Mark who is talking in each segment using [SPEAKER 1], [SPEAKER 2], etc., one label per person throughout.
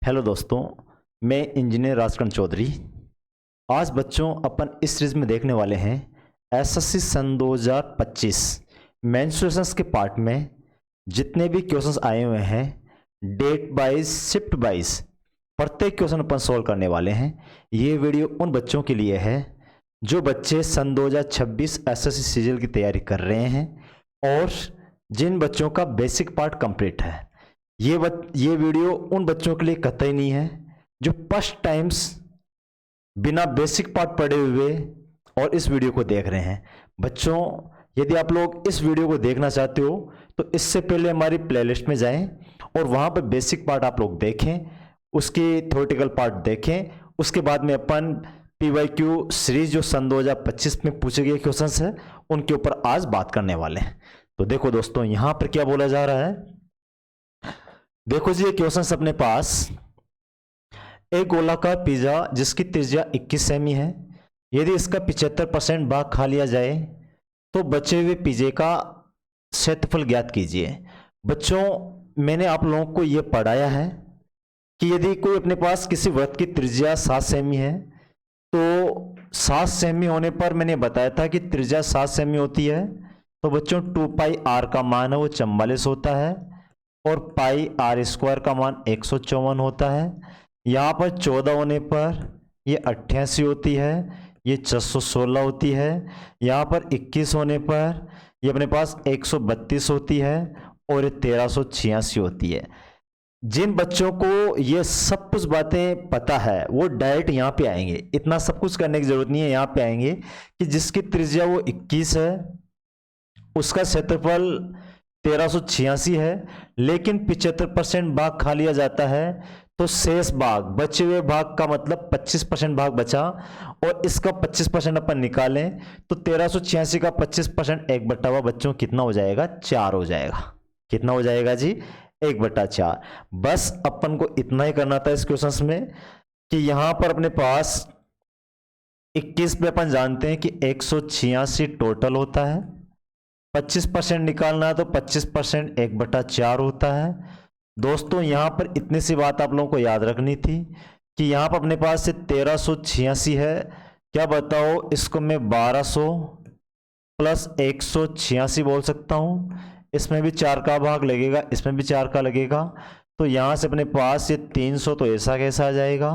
[SPEAKER 1] Hello दोस्तों, मैं engineer Rajkaran Chaudhary. आज बच्चों अपन इस सीरीज में देखने वाले हैं एसएससी सन 2025 मेंस्ट्रुएशंस के पार्ट में जितने भी क्वेश्चंस आए हुए हैं डेट वाइज शिफ्ट वाइज प्रत्येक क्वेश्चन अपन सॉल्व करने वाले हैं। ये वीडियो उन बच्चों के लिए है जो बच्चे सन 2026 एसएससी सीजीएल की तैयारी कर रहे हैं और जिन बच्चों का बेसिक पार्ट कंप्लीट है। ये वीडियो उन बच्चों के लिए कतई नहीं है जो फर्स्ट टाइम्स बिना बेसिक पार्ट पढ़े हुए और इस वीडियो को देख रहे हैं। बच्चों, यदि आप लोग इस वीडियो को देखना चाहते हो तो इससे पहले हमारी प्लेलिस्ट में जाएं और वहां पर बेसिक पार्ट आप लोग देखें, उसकी थ्योरेटिकल पार्ट देखें। उसके बाद में अपन पीवाईक्यू सीरीज जो सन 2025 में पूछे गए क्वेश्चंस है उनके ऊपर आज बात करने वाले हैं। तो देखो दोस्तों, यहां पर क्या बोला जा रहा है, देखो जी, ये क्वेश्चन अपने पास एक गोलाकार पिज्जा जिसकी त्रिज्या 21 सेमी है, यदि इसका 75% भाग खा लिया जाए तो बचे हुए पिज्जे का क्षेत्रफल ज्ञात कीजिए। बच्चों, मैंने आप लोगों को यह पढ़ाया है कि यदि कोई अपने पास किसी वृत्त की त्रिज्या 7 सेमी है तो 7 सेमी होने पर मैंने बताया था कि त्रिज्या 7 सेमी होती है, तो बच्चों 2 पाई आर का मान है वो 44 होता है और पाई आर स्क्वायर का मान 154 होता है। यहाँ पर 14 होने पर ये 88 होती है, ये 616 होती है। यहाँ पर 21 होने पर ये अपने पास 132 होती है और ये 1386 होती है। जिन बच्चों को ये सब कुछ बातें पता है वो डायरेक्ट यहाँ पे आएंगे, इतना सब कुछ करने की जरूरत नहीं है। यहाँ पे आएंगे कि जिसकी त्रिज्या वो 21 है उसका क्षेत्रफल 1386 है, लेकिन 75% भाग खा लिया जाता है तो शेष भाग, बचे हुए भाग का मतलब 25% भाग बचा और इसका 25% अपन निकालें तो 1386 का 25% 1/4 बच्चों कितना हो जाएगा, 4 हो जाएगा। कितना हो जाएगा जी, 1/4। बस अपन को इतना ही करना था इस क्वेश्चन में कि यहां पर अपने पास 21 पे अपन जानते हैं कि 186 टोटल होता है, 25% निकालना है तो 25% 1/4 होता है। दोस्तों, यहां पर इतनी सी बात आप लोगों को याद रखनी थी कि यहां पर अपने पास से 1386 है, क्या बताओ इसको मैं 1200 प्लस 186 बोल सकता हूं। इसमें भी 4 का भाग लगेगा, इसमें भी 4 का लगेगा, तो यहां से अपने पास ये 300 तो ऐसा कैसा आ जाएगा,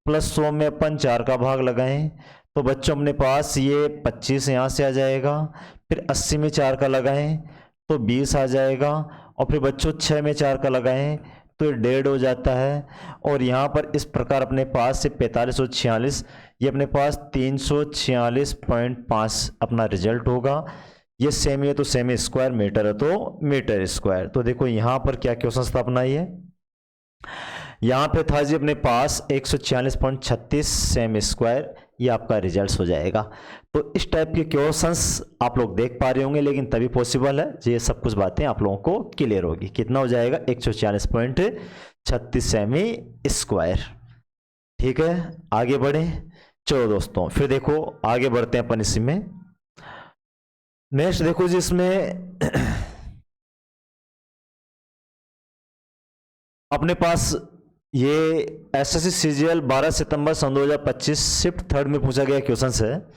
[SPEAKER 1] प्लस 100 में अपन 4 का भाग लगाएं तो बच्चों अपने पास ये 25 यहाँ से आ जाएगा, फिर 80 में 4 का लगाएं तो 20 आ जाएगा और फिर बच्चों 6 में 4 का लगाएं तो ये 1.5 हो जाता है। और यहाँ पर इस प्रकार अपने पास से 4546, ये अपने पास 346.5 अपना रिजल्ट होगा। ये सेमी है तो सेमी स्क्वायर, मीटर है तो मीटर स्क्वायर। तो देखो यहाँ पर क्या क्वेश्चन था अपना, ये यहाँ पे था जी अपने पास 146.36 सेमी स्क्वायर, ये आपका रिजल्ट हो जाएगा। तो इस टाइप के क्वेश्चंस आप लोग देख पा रहे होंगे, लेकिन तभी पॉसिबल है ये सब कुछ बातें आप लोगों को क्लियर होगी। कितना हो जाएगा, 146.36 सेमी स्क्वायर। ठीक है, आगे बढ़े। चलो दोस्तों, फिर देखो आगे बढ़ते हैं अपन इसी में। नेक्स्ट देखो जी, इसमें अपने पास ये एसएससी सीजीएल 12 सितंबर सन 2025 शिफ्ट थर्ड में पूछा गया क्वेश्चन है।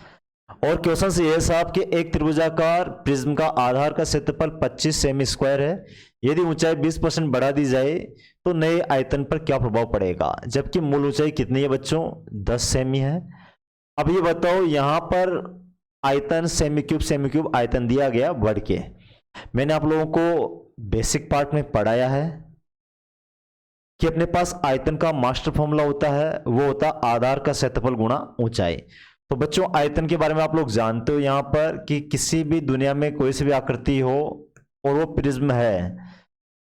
[SPEAKER 1] और क्वेश्चन ये है साहब कि एक त्रिभुजाकार प्रिज्म का आधार का क्षेत्रफल 25 सेमी स्क्वायर है, यदि ऊंचाई 20% बढ़ा दी जाए तो नए आयतन पर क्या प्रभाव पड़ेगा, जबकि मूल ऊंचाई कितनी है बच्चों, 10 सेमी है। अब ये बताओ, यहां पर आयतन सेमी क्यूब आयतन दिया गया बढ़ के। मैंने आप लोगों को बेसिक पार्ट में पढ़ाया है कि अपने पास आयतन का मास्टर फॉर्मूला होता है, वो होता आधार का क्षेत्रफल गुणा ऊंचाई। तो बच्चों, आयतन के बारे में आप लोग जानते हो यहां पर कि किसी भी दुनिया में कोई सी भी आकृति हो और वो प्रिज्म है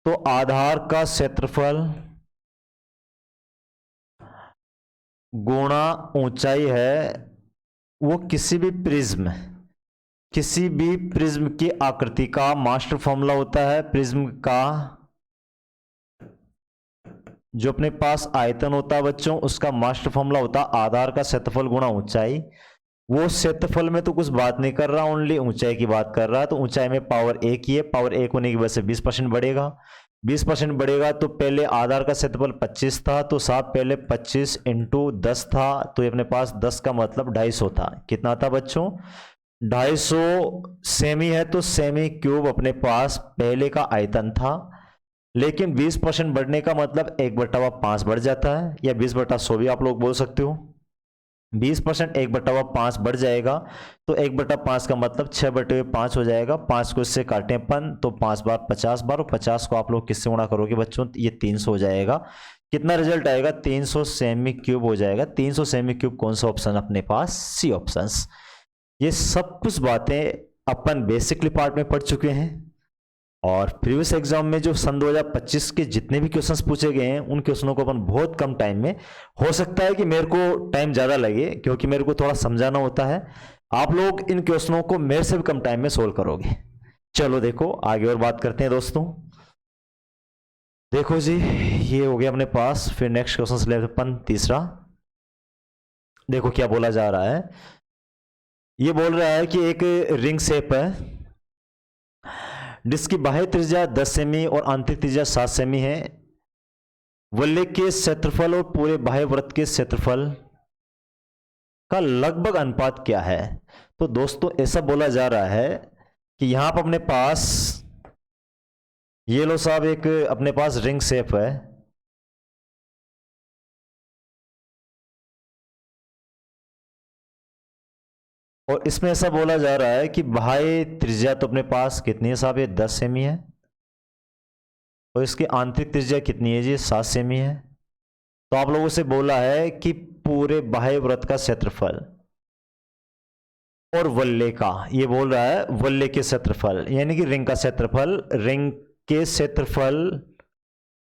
[SPEAKER 1] तो आधार का क्षेत्रफल गुणा ऊंचाई है, वो किसी भी प्रिज्म की आकृति का मास्टर फॉर्मूला होता है। प्रिज्म का जो अपने पास आयतन होता है बच्चों, उसका मास्टर फॉर्मूला होता है आधार का क्षेत्रफल गुणा ऊंचाई। वो क्षेत्रफल में तो कुछ बात नहीं कर रहा, ओनली ऊंचाई की बात कर रहा है। तो ऊंचाई में पावर 1 ही है, पावर 1 होने की वजह से 20% बढ़ेगा। 20% बढ़ेगा तो पहले आधार का क्षेत्रफल 25 था, तो साहब पहले 25 इंटू 10 था, तो ये अपने पास 10 का मतलब 250 था। कितना था बच्चों? 250 सेमी है, तो सेमी क्यूब अपने पास पहले का आयतन था। लेकिन 20% बढ़ने का मतलब 1/5 बढ़ जाता है, या 20/100 भी आप लोग बोल सकते हो। 20% 1/5 बढ़ जाएगा, तो 1/5 का मतलब 6/5 हो जाएगा। 5 को इससे काटें अपन तो 5 बार 50 बार, और 50 को आप लोग किससे गुणा करोगे बच्चों? ये 300 हो जाएगा। कितना रिजल्ट आएगा? 300 सेमी क्यूब हो जाएगा। 300 सेमी क्यूब कौन सा ऑप्शन अपने पास? C option. ये सब कुछ बातें अपन बेसिकली पार्ट में पढ़ चुके हैं, और प्रीवियस एग्जाम में जो सन 2025 के जितने भी क्वेश्चंस पूछे गए हैं उन क्वेश्चनों को अपन बहुत कम टाइम में, हो सकता है कि मेरे को टाइम ज्यादा लगे क्योंकि मेरे को थोड़ा समझाना होता है, आप लोग इन क्वेश्चनों को मेरे से भी कम टाइम में सोल्व करोगे। चलो देखो आगे और बात करते हैं दोस्तों। देखो जी, ये हो गया अपने पास। फिर नेक्स्ट क्वेश्चन ले अपन तीसरा। देखो क्या बोला जा रहा है। ये बोल रहा है कि एक रिंग शेप है जिसकी बाह्य त्रिज्या 10 सेमी और आंतरिक त्रिज्या 7 सेमी है। वलय के क्षेत्रफल और पूरे बाह्य वृत्त के क्षेत्रफल का लगभग अनुपात क्या है? तो दोस्तों ऐसा बोला जा रहा है कि यहां पर अपने पास ये लो साहब, एक अपने पास रिंग शेप है, और इसमें ऐसा बोला जा रहा है कि बाह्य त्रिज्या तो अपने पास कितनी है साहब? ये 10 सेमी है, और इसकी आंतरिक त्रिज्या कितनी है जी? 7 सेमी है। तो आप लोगों से बोला है कि पूरे बाह्य वृत्त का क्षेत्रफल और वलय का, ये बोल रहा है वलय के क्षेत्रफल यानी कि रिंग का क्षेत्रफल, रिंग के क्षेत्रफल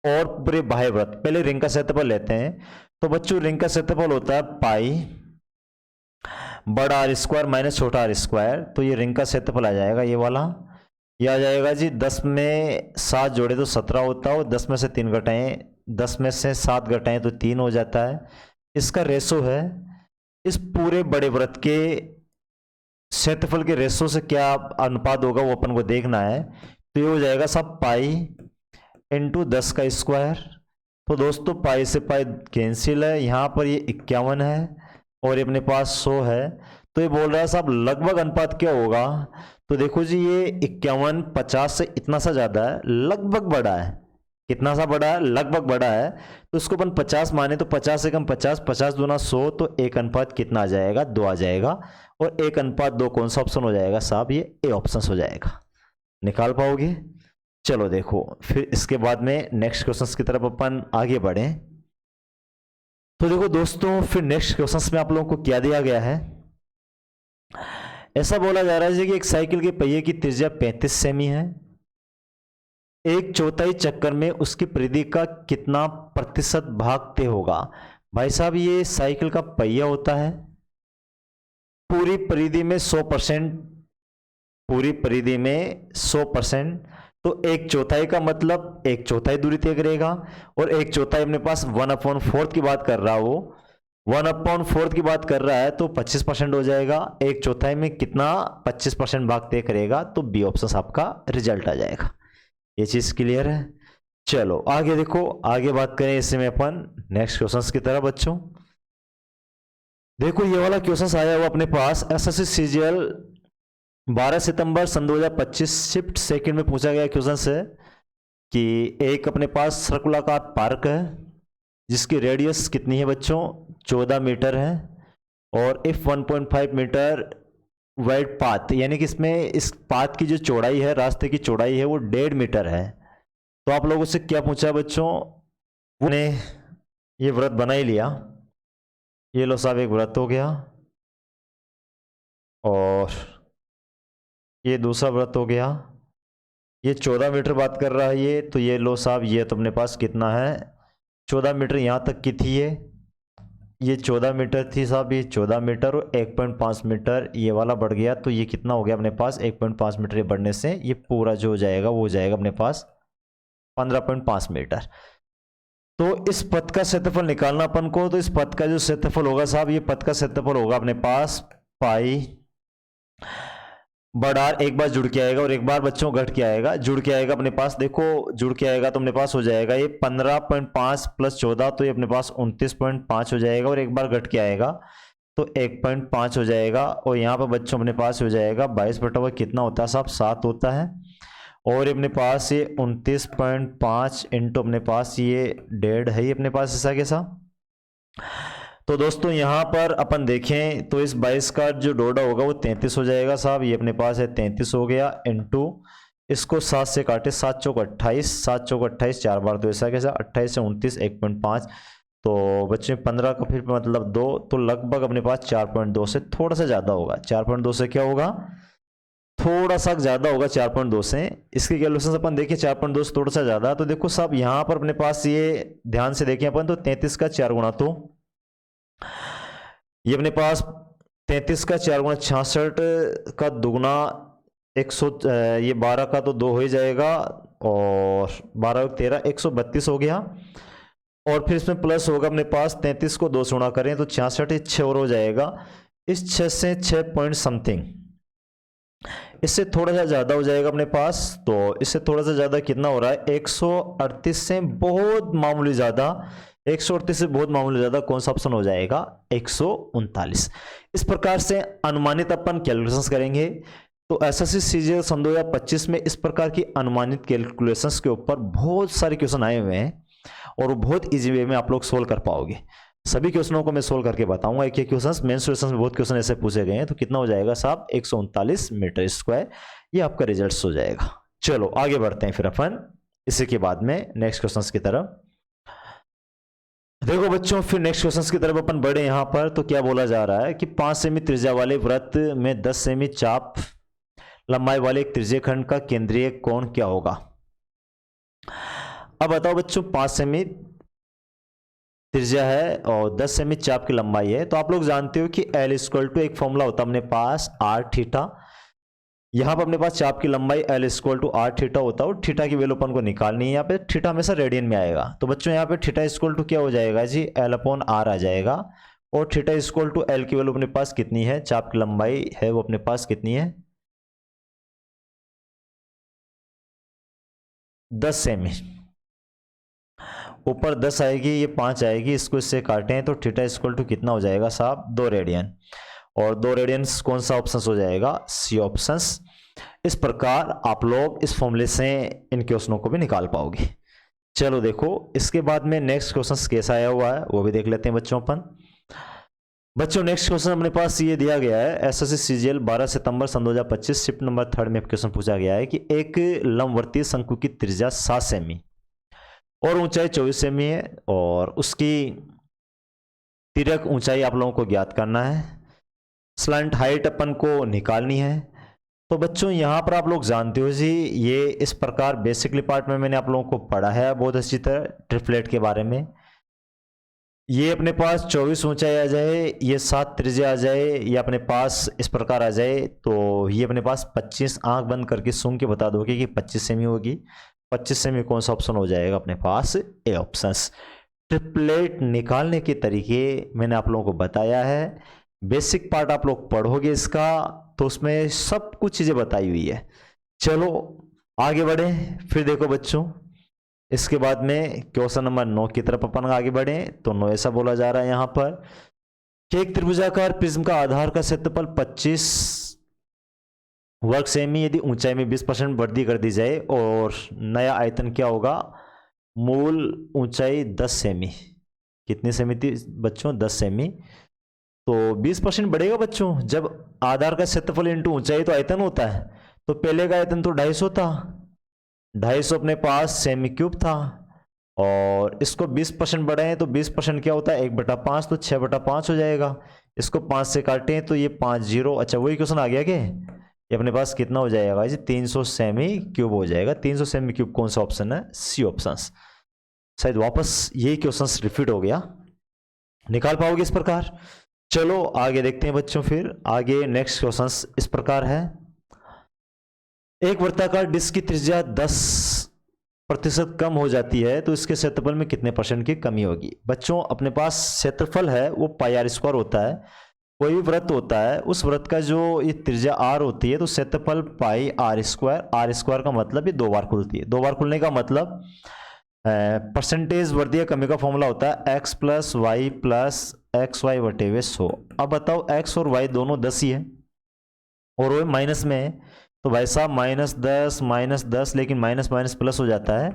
[SPEAKER 1] और पूरे बाह्य वृत्त। पहले रिंग का क्षेत्रफल लेते हैं। तो बच्चों रिंग का क्षेत्रफल होता है पाई बड़ा आर स्क्वायर माइनस छोटा आर स्क्वायर। तो ये रिंग का क्षेत्रफल आ जाएगा ये वाला। ये आ जाएगा जी 10 में 7 जोड़े तो 17 होता है, और 10 में से 3 घटाएं, 10 में से 7 घटाएं तो 3 हो जाता है। इसका रेशो है इस पूरे बड़े वृत्त के क्षेत्रफल के रेशो से क्या अनुपात होगा वो अपन को देखना है। तो ये हो जाएगा सब पाई इंटू 10 का स्क्वायर। तो दोस्तों पाई से पाई कैंसिल है, यहाँ पर ये 51 है और ये अपने पास 100 है। तो ये बोल रहा है साहब लगभग अनुपात क्या होगा? तो देखो जी ये 51 50 से इतना सा ज्यादा है, लगभग बड़ा है। कितना सा बड़ा है? लगभग बड़ा है। तो इसको अपन 50 माने तो 50 से कम 50, 50 दूना 100, तो 1 अनुपात कितना आ जाएगा? 2 आ जाएगा। और 1 अनुपात 2 कौन सा ऑप्शन हो जाएगा साहब? ये ए ऑप्शन हो जाएगा। निकाल पाओगे? चलो देखो फिर इसके बाद में नेक्स्ट क्वेश्चन की तरफ अपन आगे बढ़े। तो देखो दोस्तों फिर नेक्स्ट क्वेश्चन में आप लोगों को क्या दिया गया है। ऐसा बोला जा रहा है कि एक साइकिल के पहिए की त्रिज्या 35 सेमी है। एक चौथाई चक्कर में उसकी परिधि का कितना प्रतिशत भाग तय होगा? भाई साहब ये साइकिल का पहिया होता है, पूरी परिधि में 100%, पूरी परिधि में 100%, तो एक चौथाई का मतलब एक चौथाई दूरी तय करेगा, और एक चौथाई अपने पास 1/4 की बात कर रहा है, वो 1/4 की बात कर रहा है, तो 25% हो जाएगा। एक चौथाई में कितना 25% भाग तय करेगा? तो बी ऑप्शन आपका रिजल्ट आ जाएगा। ये चीज क्लियर है? चलो आगे देखो, आगे बात करें इसमें अपन नेक्स्ट क्वेश्चन की तरफ बच्चों। देखो ये वाला क्वेश्चन आया हुआ अपने पास एसएससी सीजीएल 12 सितंबर सन 2025 शिफ्ट सेकंड में पूछा गया क्वेश्चन है कि एक अपने पास सर्कुलाकार पार्क है जिसकी रेडियस कितनी है बच्चों? 14 मीटर है, और इफ 1.5 मीटर वाइड पाथ, यानी कि इसमें इस पाथ की जो चौड़ाई है, रास्ते की चौड़ाई है वो 1.5 मीटर है। तो आप लोगों से क्या पूछा बच्चों? ने ये व्रत बना ही लिया। ये लो साहब एक व्रत हो गया, और ये दूसरा व्रत हो गया। ये 14 मीटर बात कर रहा है ये, तो ये लो साहब ये तो अपने पास कितना है? 14 मीटर यहाँ तक की थी ये 14 मीटर थी साहब, ये 14 मीटर, और 1.5 मीटर ये वाला बढ़ गया, तो ये कितना हो गया अपने पास? 1.5 मीटर बढ़ने से ये पूरा जो हो जाएगा वो हो जाएगा अपने पास 15.5 मीटर। तो इस पथ का क्षेत्रफल निकालना अपन को, तो इस पथ का जो क्षेत्रफल होगा साहब, ये पथ का क्षेत्रफल होगा अपने पास पाई बड़ा आर एक बार जुड़ के आएगा और एक बार बच्चों घट के आएगा। जुड़ के आएगा अपने पास, देखो जुड़ के आएगा तो अपने पास हो जाएगा ये 15.5 प्लस 14, तो ये अपने पास 29.5 हो जाएगा। और एक बार घट के आएगा तो 1.5 हो जाएगा। और यहाँ पर बच्चों अपने पास हो जाएगा 22/, कितना होता है साहब, 7 होता है। और अपने पास ये 29.5 इंटू अपने पास ये 1.5 है, ये अपने पास ऐसा कैसा। तो दोस्तों यहाँ पर अपन देखें तो इस 22 का जो डोडा होगा वो 33 हो जाएगा साहब। ये अपने पास है 33 हो गया, इंटू इसको 7 से काटे, 7 चौक 28, 7 चौक 28, 4 बार तो ऐसा कैसा 28 से 29, 1.5, तो बच्चे 15 का फिर मतलब 2, तो लगभग अपने पास 4.2 से थोड़ा सा ज़्यादा होगा। 4.2 से क्या होगा, थोड़ा सा ज़्यादा होगा 4.2 से। इसकी कैलकुलेशन अपन देखिए 4.2 से थोड़ा सा ज़्यादा। तो देखो साहब यहाँ पर अपने पास ये ध्यान से देखें अपन, तो 33 का 4 गुणा, तो ये अपने पास 33 का 4 गुणा 66 का दुगुना 100, ये 12 का तो 2 हो ही जाएगा, और 12 13 132 हो गया। और फिर इसमें प्लस होगा अपने पास 33 को 2 से गुणा करें तो 66, 6 और हो जाएगा। इस 6 से 6 पॉइंट समथिंग, इससे थोड़ा सा ज़्यादा हो जाएगा अपने पास। तो इससे थोड़ा सा ज़्यादा कितना हो रहा है, 138 से बहुत मामूली ज़्यादा, 138 से बहुत मामूली ज़्यादा। कौन सा ऑप्शन हो जाएगा, 139। इस प्रकार से अनुमानित अपन कैलकुलेशंस करेंगे। तो एसएससी सीजीएल सन 2025 में इस प्रकार की अनुमानित कैलकुलेशंस के ऊपर बहुत सारे क्वेश्चन आए हुए हैं, और वो बहुत ईजी वे में आप लोग सोल्व कर पाओगे। सभी क्वेश्चनों को मैं सोल्व करके बताऊंगा। एक एक क्वेश्चन मेंसुरेशन में बहुत क्वेश्चन ऐसे पूछे गए हैं। तो कितना हो जाएगा साहब, 139 मीटर स्क्वायर, ये आपका रिजल्ट हो जाएगा। चलो आगे बढ़ते हैं फिर अपन इसी के बाद में नेक्स्ट क्वेश्चन की तरफ। देखो बच्चों, फिर नेक्स्ट क्वेश्चन की तरफ अपन बढ़े। यहां पर तो क्या बोला जा रहा है कि 5 सेमी त्रिज्या वाले वृत्त में 10 सेमी चाप लंबाई वाले एक त्रिज्यीय खंड का केंद्रीय कोण क्या होगा। अब बताओ बच्चों, 5 सेमी त्रिज्या है और 10 सेमी चाप की लंबाई है। तो आप लोग जानते हो कि L इक्वल टू एक फॉर्मूला होता है अपने पास r थीटा। यहां पर अपने पास चाप की लंबाई L equal to r theta होता है, और थीटा की वैल्यू अपन को निकालनी है। यहाँ पे थीटा हमेशा रेडियन में आएगा। तो बच्चों यहाँ पे थीटा इक्वल टू क्या हो जाएगा जी, L/r आ जाएगा। और थीटा इक्वल टू L की वैल्यू अपने पास कितनी है, चाप की लंबाई है वो अपने पास कितनी है, 10 सेमी। ऊपर 10 आएगी, ये 5 आएगी, इसको इससे काटें तो थीटा इक्वल टू कितना हो जाएगा साहब, 2 रेडियन। और 2 रेडियन कौन सा ऑप्शन हो जाएगा, सी ऑप्शन। इस प्रकार आप लोग इस फॉर्मूले से इन क्वेश्चनों को भी निकाल पाओगे। चलो देखो इसके बाद में नेक्स्ट क्वेश्चन कैसा आया हुआ है वो भी देख लेते हैं बच्चों अपन। बच्चों नेक्स्ट क्वेश्चन अपने पास ये दिया गया है, एसएससी सीजीएल 12 सितंबर सन 2025 शिफ्ट नंबर 3 में क्वेश्चन पूछा गया है कि एक लंबवर्तीय शंकु की त्रिज्या 7 सेमी और ऊंचाई 24 सेमी है, और उसकी तिर्यक ऊंचाई आप लोगों को ज्ञात करना है। स्लंट हाइट अपन को निकालनी है। तो बच्चों यहाँ पर आप लोग जानते हो जी, ये इस प्रकार बेसिकली पार्ट में मैंने आप लोगों को पढ़ा है बहुत अच्छी तरह ट्रिपलेट के बारे में। ये अपने पास 24 ऊंचाई आ जाए, ये 7 त्रिज्या आ जाए, ये अपने पास इस प्रकार आ जाए, तो ये अपने पास 25, आंख बंद करके सूंघ के बता दोगे कि 25 सेमी होगी। 25 सेमी कौन सा ऑप्शन हो जाएगा अपने पास, ए ऑप्शन। ट्रिपलेट निकालने के तरीके मैंने आप लोगों को बताया है। बेसिक पार्ट आप लोग पढ़ोगे इसका तो उसमें सब कुछ चीजें बताई हुई है। चलो आगे बढ़े फिर। देखो बच्चों इसके बाद में क्वेश्चन नंबर 9 की तरफ अपन आगे बढ़े। तो 9 ऐसा बोला जा रहा है यहाँ पर कि एक त्रिभुजाकार प्रिज्म का आधार का क्षेत्रफल 25 वर्ग सेमी यदि ऊंचाई में 20% वृद्धि कर दी जाए और नया आयतन क्या होगा, मूल ऊंचाई 10 सेमी। कितनी सेमी थी बच्चों, 10 सेमी। तो 20% बढ़ेगा बच्चों। जब आधार का क्षेत्रफल इंटू ऊंचाई तो आयतन होता है, तो पहले का आयतन तो 250 था, 250 अपने पास सेमी क्यूब था, और इसको 20% बढ़ाएं तो 20% क्या होता है, 1/5, तो 6/5 हो जाएगा। इसको 5 से काटें तो ये 5 0। अच्छा वही क्वेश्चन आ गया क्या, ये अपने पास कितना हो जाएगा जी, 300 सेमी क्यूब हो जाएगा। 300 सेमी क्यूब कौन सा ऑप्शन है, सी ऑप्शन। शायद वापस यही क्वेश्चन रिपीट हो गया, निकाल पाओगे इस प्रकार। चलो आगे देखते हैं बच्चों। फिर आगे नेक्स्ट क्वेश्चन इस प्रकार है, एक वृत्ताकार डिस्क की त्रिज्या 10% कम हो जाती है तो इसके क्षेत्रफल में कितने % की कमी होगी। बच्चों अपने पास क्षेत्रफल है वो पाई r² होता है, कोई भी वृत्त होता है, उस वृत्त का जो ये त्रिज्या r होती है तो क्षेत्रफल पाई r स्क्वायर का मतलब ये 2 बार खुलती है। 2 बार खुलने का मतलब परसेंटेज वर्धीय कमी का फॉर्मूला होता है x plus y plus x y बटे हुए 100। अब बताओ x और y दोनों 10 ही है और वो माइनस में है, तो भाई साहब -10 लेकिन माइनस माइनस प्लस हो जाता है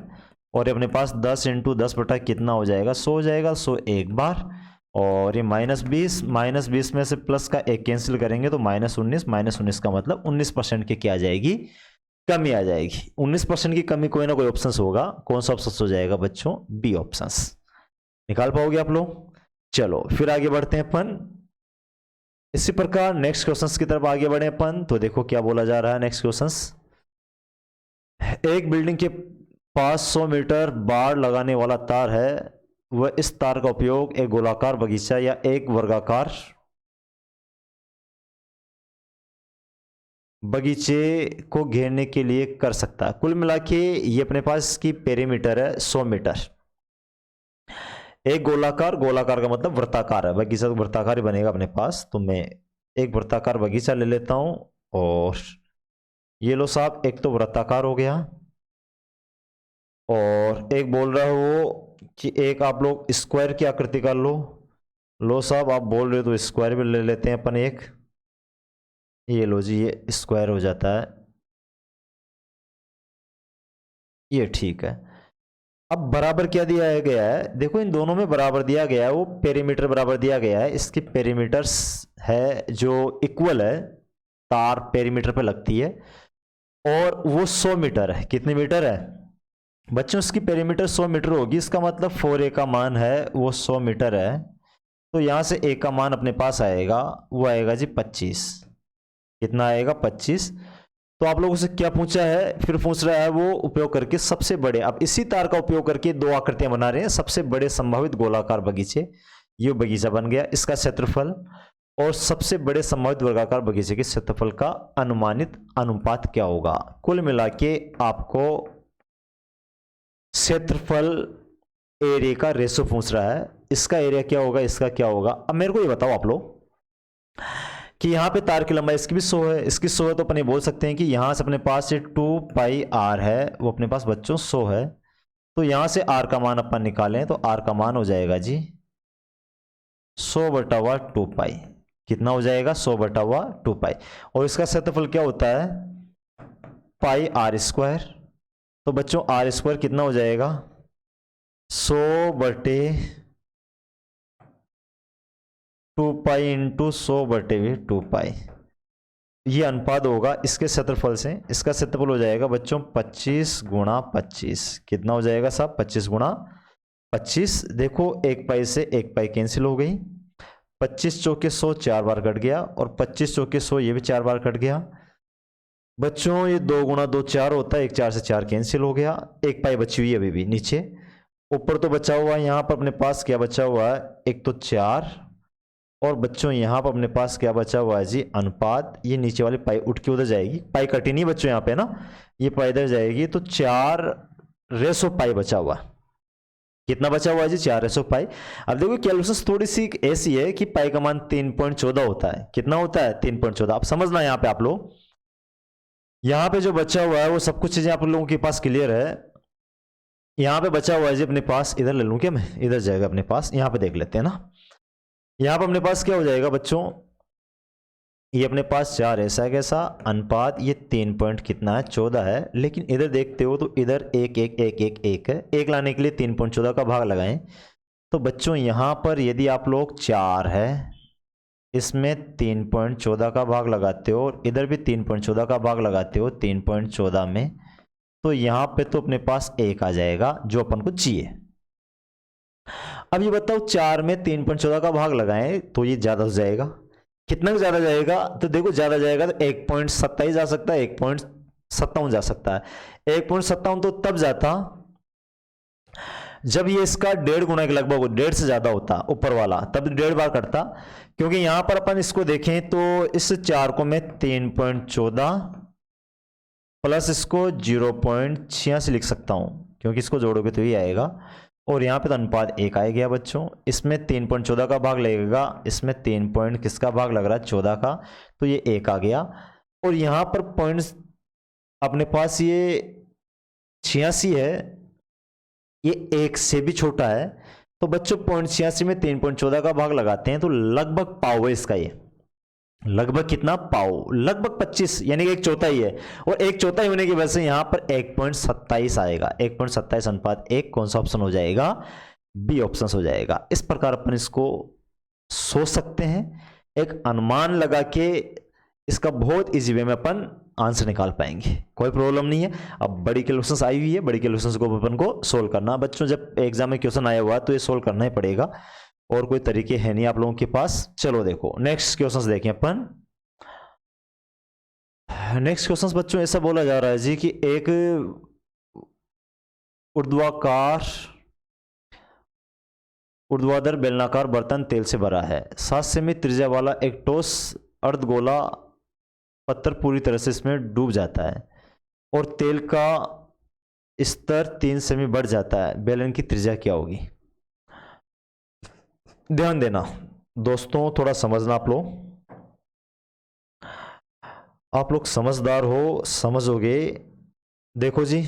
[SPEAKER 1] और ये अपने पास 10 × 10 बटा कितना हो जाएगा, 100 हो जाएगा। 100 एक बार और ये -20 में से प्लस का एक कैंसिल करेंगे तो -19 का मतलब 19% की क्या आ जाएगी, कमी आ जाएगी। 19% की कमी कोई ना कोई ऑप्शन होगा, कौन सा ऑप्शन हो जाएगा बच्चों, बी ऑप्शन। निकाल पाओगे आप लोग। चलो फिर आगे बढ़ते हैं अपन। इसी प्रकार नेक्स्ट क्वेश्चंस की तरफ आगे बढ़े अपन। तो देखो क्या बोला जा रहा है नेक्स्ट क्वेश्चंस। एक बिल्डिंग के पास 100 मीटर बाड़ लगाने वाला तार है, वह इस तार का उपयोग एक गोलाकार बगीचा या एक वर्गाकार बगीचे को घेरने के लिए कर सकता है। कुल मिला के ये अपने पास इसकी पेरीमीटर है 100 मीटर। एक गोलाकार का मतलब वृत्ताकार है, बगीचा तो वृत्ताकार ही बनेगा अपने पास। तो मैं एक वृत्ताकार बगीचा ले लेता हूं और ये लो साहब, एक तो वृत्ताकार हो गया और एक बोल रहा हो कि एक आप लोग स्क्वायर की आकृति का लो साहब, आप बोल रहे हो तो स्क्वायर भी ले लेते हैं अपन एक। ये लो जी, ये स्क्वायर हो जाता है, ये ठीक है। अब बराबर क्या दिया गया है, देखो इन दोनों में बराबर दिया गया है, वो पेरीमीटर बराबर दिया गया है। इसकी पेरीमीटर्स है जो इक्वल है, तार पेरीमीटर पे लगती है और वो 100 मीटर है। कितने मीटर है बच्चों, इसकी पेरीमीटर 100 मीटर होगी। इसका मतलब 4a का मान है वो 100 मीटर है, तो यहां से a का मान अपने पास आएगा, वो आएगा जी 25। कितना आएगा, 25। तो आप लोगों से क्या पूछा है, फिर पूछ रहा है वो उपयोग करके सबसे बड़े, अब इसी तार का उपयोग करके 2 आकृतियां बना रहे हैं, सबसे बड़े संभावित गोलाकार बगीचे। ये बगीचा बन गया, इसका क्षेत्रफल और सबसे बड़े संभावित वर्गाकार बगीचे के क्षेत्रफल का अनुमानित अनुपात क्या होगा। कुल मिला के आपको क्षेत्रफल एरिया का रेशो पूछ रहा है, इसका एरिया क्या होगा, इसका क्या होगा। अब मेरे को ये बताओ आप लोग कि यहाँ पे तार की लंबाई इसकी भी 100 है, इसकी 100 है, तो अपन ये बोल सकते हैं कि यहाँ से अपने पास ये 2πr है, वो अपने पास बच्चों 100 है। तो यहाँ से r का मान अपन निकालें तो r का मान हो जाएगा जी 100/2π। कितना हो जाएगा, 100/2π। और इसका क्षेत्रफल क्या होता है, πr²। तो बच्चों r² कितना हो जाएगा, 100/2π इंटू 100/2π। ये अनुपात होगा इसके क्षेत्रफल से। इसका क्षेत्रफल हो जाएगा बच्चों 25 × 25। कितना हो जाएगा साहब, 25 × 25। देखो 1 पाई से 1 पाई कैंसिल हो गई, 25 चौके 100 4 बार कट गया और 25 चौके 100 ये भी 4 बार कट गया। बच्चों ये 2 × 2 4 होता है, 1 4 से 4 कैंसिल हो गया, 1 पाई बची हुई है अभी भी नीचे। ऊपर तो बचा हुआ है, यहाँ पर अपने पास क्या बचा हुआ है, एक तो 4 और बच्चों यहाँ पर अपने पास क्या बचा हुआ है जी, अनुपात। ये नीचे वाली पाई उठ के उधर जाएगी, पाई कटी नहीं बच्चों यहाँ पे ना, ये पाई इधर जाएगी, तो 4/π बचा हुआ। कितना बचा हुआ है जी, 4/π। अब देखो कैलकुलेशन थोड़ी सी ऐसी है कि पाई का मान 3.14 होता है। कितना होता है, 3.14। आप समझना यहाँ पे आप लोग, यहाँ पे जो बचा हुआ है वो सब कुछ चीजें आप लोगों के पास क्लियर है। यहाँ पे बचा हुआ है जी अपने पास, इधर ले लूँ क्या मैं, इधर जाएगा अपने पास, यहाँ पे देख लेते हैं ना। यहाँ पे अपने पास क्या हो जाएगा बच्चों, ये अपने पास 4 ऐसा कैसा अनुपात, ये 3 पॉइंट कितना है, 14 है। लेकिन इधर देखते हो तो इधर 1 1 1 1 1 है, 1 लाने के लिए 3.14 का भाग लगाएं। तो बच्चों यहाँ पर यदि आप लोग 4 है, इसमें 3.14 का भाग लगाते हो और इधर भी 3.14 का भाग लगाते हो 3.14 में, तो यहाँ पे तो अपने पास 1 आ जाएगा जो अपन को चाहिए। अब ये बताओ 4 में 3.14 का भाग लगाएं तो ये ज्यादा हो जाएगा। कितना ज्यादा जाएगा, तो देखो ज्यादा जाएगा तो 1.27 जा सकता है, 1.57 जा सकता है। 1.57 तो तब जाता जब ये इसका 1.5 गुना के लगभग, 1.5 से ज्यादा होता ऊपर वाला, तब 1.5 बार कटता। क्योंकि यहां पर अपन इसको देखें तो इस 4 को मैं 3.14 प्लस इसको 0.86 लिख सकता हूं, क्योंकि इसको जोड़ोगे तो ये आएगा। और यहाँ पे तो अनुपात 1 आ गया बच्चों। इसमें 3.14 का भाग लगेगा, इसमें 3 पॉइंट किसका भाग लग रहा है 14 का, तो ये 1 आ गया। और यहाँ पर पॉइंट्स अपने पास ये 86 है, ये 1 से भी छोटा है। तो बच्चों 0.86 में 3.14 का भाग लगाते हैं तो लगभग पाव है इसका, ये लगभग कितना पाव, लगभग 25, यानी कि 1/4 है। और 1/4 होने की वजह से यहां पर 1.27 आएगा। 1.27 अनुपात 1 कौन सा ऑप्शन हो जाएगा, बी ऑप्शन हो जाएगा। इस प्रकार अपन इसको सोच सकते हैं, एक अनुमान लगा के इसका बहुत इजी वे में अपन आंसर निकाल पाएंगे, कोई प्रॉब्लम नहीं है। अब बड़ी कैलकुलेशंस आई हुई है, बड़ी कैलकुलेशंस को अपन को सोल्व करना बच्चों। जब एग्जाम में क्वेश्चन आया हुआ तो ये सोल्व करना ही पड़ेगा, और कोई तरीके है नहीं आप लोगों के पास। चलो देखो नेक्स्ट क्वेश्चंस देखें अपन। नेक्स्ट क्वेश्चंस बच्चों ऐसा बोला जा रहा है जी कि एक ऊर्ध्वाधर बेलनाकार बर्तन तेल से भरा है। 7 सेमी त्रिज्या वाला एक ठोस अर्धगोला पत्थर पूरी तरह से इसमें डूब जाता है और तेल का स्तर 3 सेमी बढ़ जाता है। बेलन की त्रिज्या क्या होगी। ध्यान देना दोस्तों, थोड़ा समझना आप लोग समझदार हो, समझोगे। देखो जी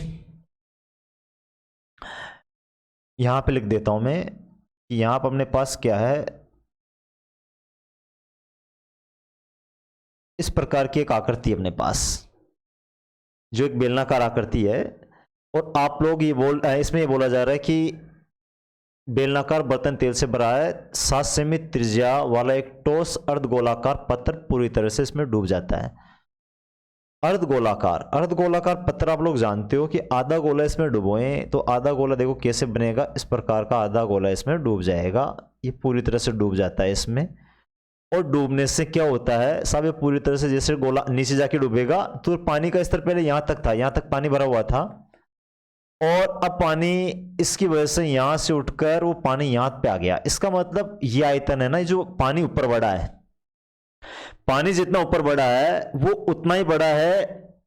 [SPEAKER 1] यहां पे लिख देता हूं मैं कि यहां पर अपने पास क्या है, इस प्रकार की एक आकृति अपने पास, जो एक बेलनाकार आकृति है। और आप लोग ये इसमें ये बोला जा रहा है कि बेलनाकार बर्तन तेल से भरा है, 7 सेमी त्रिज्या वाला एक ठोस अर्धगोलाकार पत्थर पूरी तरह से इसमें डूब जाता है। अर्धगोलाकार पत्थर आप लोग जानते हो कि आधा गोला इसमें डुबोए तो आधा गोला देखो कैसे बनेगा, इस प्रकार का आधा गोला इसमें डूब जाएगा। ये पूरी तरह से डूब जाता है इसमें, और डूबने से क्या होता है साहब, ये पूरी तरह से जैसे गोला नीचे जाके डूबेगा तो पानी का स्तर पहले यहां तक था, यहां तक पानी भरा हुआ था, और अब पानी इसकी वजह से यहां से उठकर वो पानी यहां पे आ गया। इसका मतलब ये आयतन है ना, जो पानी ऊपर बढ़ा है, पानी जितना ऊपर बढ़ा है वो उतना ही बड़ा है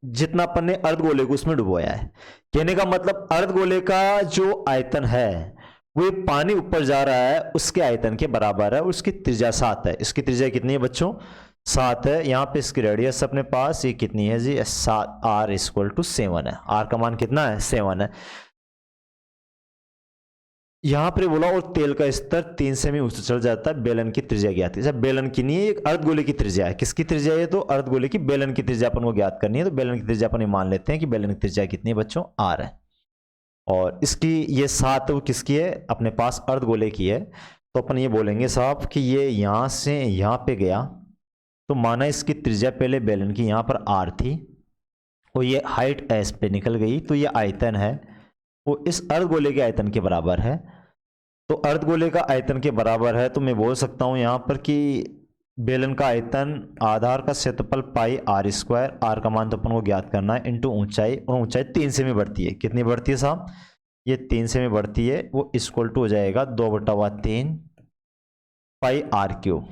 [SPEAKER 1] जितना अपन ने अर्धगोले को उसमें डुबोया है। कहने का मतलब अर्धगोले का जो आयतन है वो पानी ऊपर जा रहा है उसके आयतन के बराबर है, उसकी त्रिज्या 7 है। इसकी त्रिज्या कितनी है बच्चों, 7 है। यहां पे इसकी रेडियस अपने पास ये कितनी है जी, 7, r = 7 है। r का मान कितना है, 7 है। यहां पर बोला और तेल का स्तर 3 सेमी ऊंचा चल जाता है, बेलन की त्रिज्या ज्ञात है। बेलन की नहीं है, एक अर्धगोले की त्रिज्या है। किसकी त्रिज्या है, तो अर्धगोले की। बेलन की त्रिज्या अपन को ज्ञात करनी है, तो बेलन की त्रिज्या अपन मान लेते हैं कि बेलन की त्रिज्या कितनी है बच्चों, r है। और इसकी ये 7 वो किसकी है, अपने पास अर्धगोले की है। तो अपन ये बोलेंगे साहब कि ये यहां से यहां पे गया तो माना इसकी त्रिज्या पहले बेलन की यहां पर r थी और ये हाइट s पे निकल गई, तो ये आयतन है वो इस अर्धगोले के आयतन के बराबर है। तो अर्धगोले का आयतन के बराबर है तो मैं बोल सकता हूं यहां पर कि बेलन का आयतन आधार का क्षेत्रफल पाई r², r का मान तो अपन को ज्ञात करना है, इंटू ऊंचाई, और ऊंचाई 3 सेमी बढ़ती है। कितनी बढ़ती है साहब, ये 3 सेमी बढ़ती है, वो इक्वल टू हो जाएगा 2/3 पाई r³।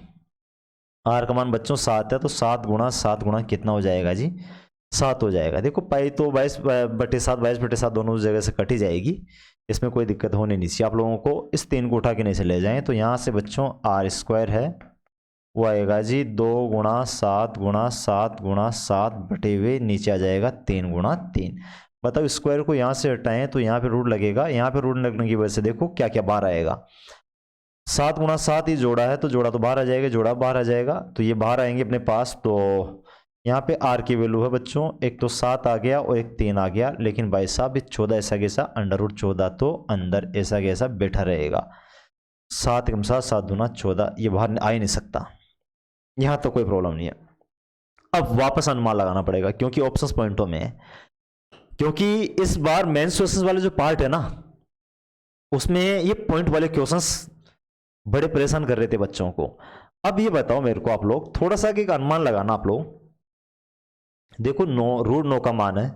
[SPEAKER 1] r का मान बच्चों 7 है, तो 7 गुणा 7 गुणा कितना हो जाएगा जी, 7 हो जाएगा। देखो पाई तो 22/7 22/7 दोनों जगह से कट ही जाएगी, इसमें कोई दिक्कत होने नहीं चाहिए। आप लोगों को इस 3 को उठा के नहीं से ले जाएं, तो यहाँ से बच्चों r² है वो आएगा जी 2 गुणा 7 गुणा 7 गुणा 7 बटे हुए नीचे आ जाएगा 3 गुणा 3। बताओ स्क्वायर को यहाँ से हटाएं तो यहाँ पे रूट लगेगा, यहाँ पे रूट लगने की वजह से देखो क्या क्या बाहर आएगा। 7 गुणा 7 ही जोड़ा है तो जोड़ा तो बाहर आ जाएगा, जोड़ा बाहर आ जाएगा, तो ये बाहर आएंगे अपने पास। तो यहाँ पे r की वैल्यू है बच्चों, एक तो 7 आ गया और एक 3 आ गया, लेकिन भाई साहब 14 ऐसा कैसा, √14 तो अंदर ऐसा कैसा बैठा रहेगा। 7 × 7 7 दूना 14, ये बाहर आ ही नहीं सकता, यहाँ तो कोई प्रॉब्लम नहीं है। अब वापस अनुमान लगाना पड़ेगा क्योंकि ऑप्शंस पॉइंटों में है, क्योंकि इस बार मेंस क्वेश्चंस वाले जो पार्ट है ना उसमें ये पॉइंट वाले क्वेश्चंस बड़े परेशान कर रहे थे बच्चों को। अब ये बताओ मेरे को आप लोग थोड़ा सा एक अनुमान लगाना। आप लोग देखो √9 का मान है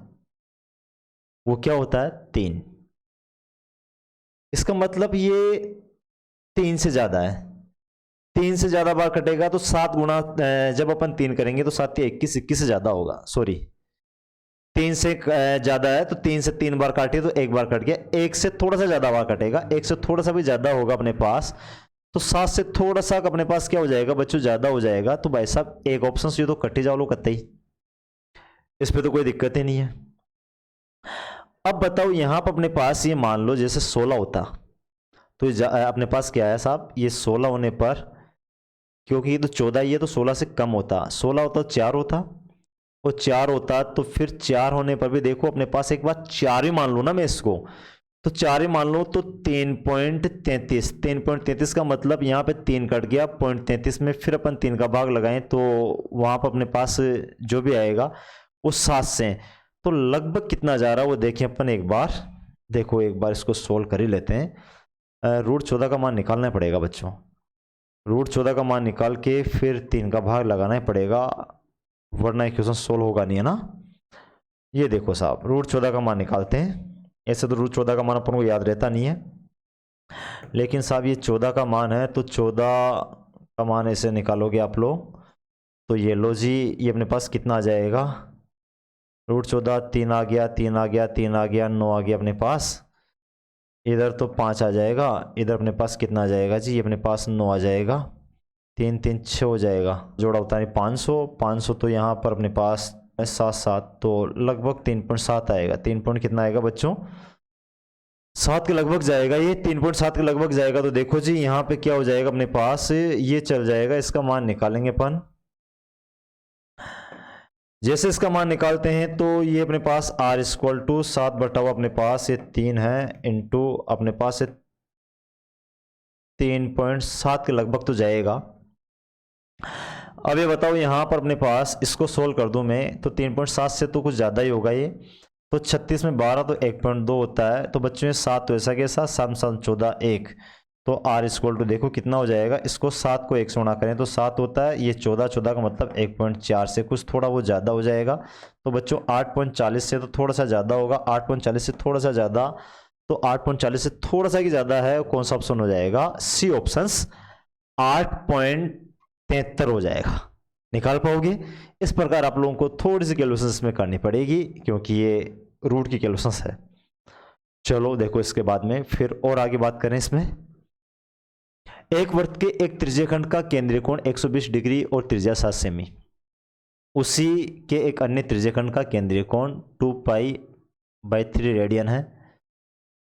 [SPEAKER 1] वो क्या होता है 3, इसका मतलब ये 3 से ज्यादा है, 3 से ज्यादा बार कटेगा तो 7 गुणा जब अपन 3 करेंगे तो 7 × 21 21 से ज्यादा होगा, सॉरी 3 से ज़्यादा है तो 3 से 3 बार काटिए तो एक बार कट गया, 1 से थोड़ा सा ज़्यादा बार कटेगा, 1 से थोड़ा सा भी ज़्यादा होगा अपने पास तो 7 से थोड़ा सा अपने पास क्या हो जाएगा बच्चों, ज़्यादा हो जाएगा। तो भाई साहब एक ऑप्शन से तो कट ही जाओ लो कतई, इस पर तो कोई दिक्कत ही नहीं है। अब बताओ यहाँ पर अपने पास ये मान लो जैसे 16 होता तो अपने पास क्या है साहब, ये 16 होने पर, क्योंकि ये तो 14 ही है तो 16 से कम होता, 16 होता तो 4 होता, और 4 होता तो फिर 4 होने पर भी देखो अपने पास एक बात 4 ही मान लो ना मैं इसको, तो 4 ही मान लो तो 3.33, 3.33 का मतलब यहाँ पे 3 कट गया, 0.33 में फिर अपन 3 का भाग लगाएं तो वहाँ पर अपने पास जो भी आएगा वो 7 से, तो लगभग कितना जा रहा है वो देखें अपन एक बार। देखो एक बार इसको सोल्व कर ही लेते हैं। रूट 14 का मान निकालना पड़ेगा बच्चों, रूट 14 का मान निकाल के फिर 3 का भाग लगाना ही पड़ेगा, वरना इक्वेशन सोल्व होगा नहीं है ना। ये देखो साहब रूट 14 का मान निकालते हैं, ऐसे तो रूट 14 का मान अपन को याद रहता नहीं है, लेकिन साहब ये 14 का मान है तो 14 का मान ऐसे निकालोगे आप लोग तो ये लो जी, ये अपने पास कितना आ जाएगा, रूट 14, 3 आ गया, 3 आ गया, 3 आ गया, 9 आ गया अपने पास, इधर तो 5 आ जाएगा, इधर अपने पास कितना आ जाएगा जी, ये अपने पास 9 आ जाएगा, 3 3 6 हो जाएगा, जोड़ा होता है 500, 500 तो यहाँ पर अपने पास 7 7 तो लगभग 3.7 आएगा, 3 पॉइंट कितना आएगा बच्चों, 7 के लगभग जाएगा, ये 3.7 के लगभग जाएगा। तो देखो जी यहाँ पे क्या हो जाएगा अपने पास, ये चल जाएगा, इसका मान निकालेंगे अपन, जैसे इसका मान निकालते हैं तो ये अपने पास r इक्वल टू 7 बटा हुआ अपने पास ये 3 है इंटू अपने पास 3.7 के लगभग तो जाएगा। अब ये बताओ यहाँ पर अपने पास इसको सोल्व कर दूं मैं तो 3.7 से तो कुछ ज़्यादा ही होगा ये, तो 36 में 12 तो 1.2 होता है, तो बच्चों ये 7 तो ऐसा के साथ 7 7 14 1, तो r इक्वल टू देखो कितना हो जाएगा, इसको 7 को 1 से गुणा करें तो 7 होता है, ये 14 14 का मतलब 1.4 से कुछ थोड़ा वो ज़्यादा हो जाएगा, तो बच्चों 8.40 से तो थोड़ा सा ज़्यादा होगा, 8.40 से थोड़ा सा ज़्यादा, तो 8.40 से थोड़ा सा ही ज़्यादा है, कौन सा ऑप्शन हो जाएगा, सी ऑप्शंस 8.73 हो जाएगा। निकाल पाओगे? इस प्रकार आप लोगों को थोड़ी सी कैलकुलेशंस में करनी पड़ेगी क्योंकि ये रूट की कैलकुलेशंस है। चलो देखो इसके बाद में फिर और आगे बात करें इसमें, एक वृत्त के एक त्रिज्यखंड का केंद्रीय कोण 120 डिग्री और त्रिज्या 7 सेमी, उसी के एक अन्य त्रिज्यखंड का केंद्रीय कोण 2π/3 रेडियन है,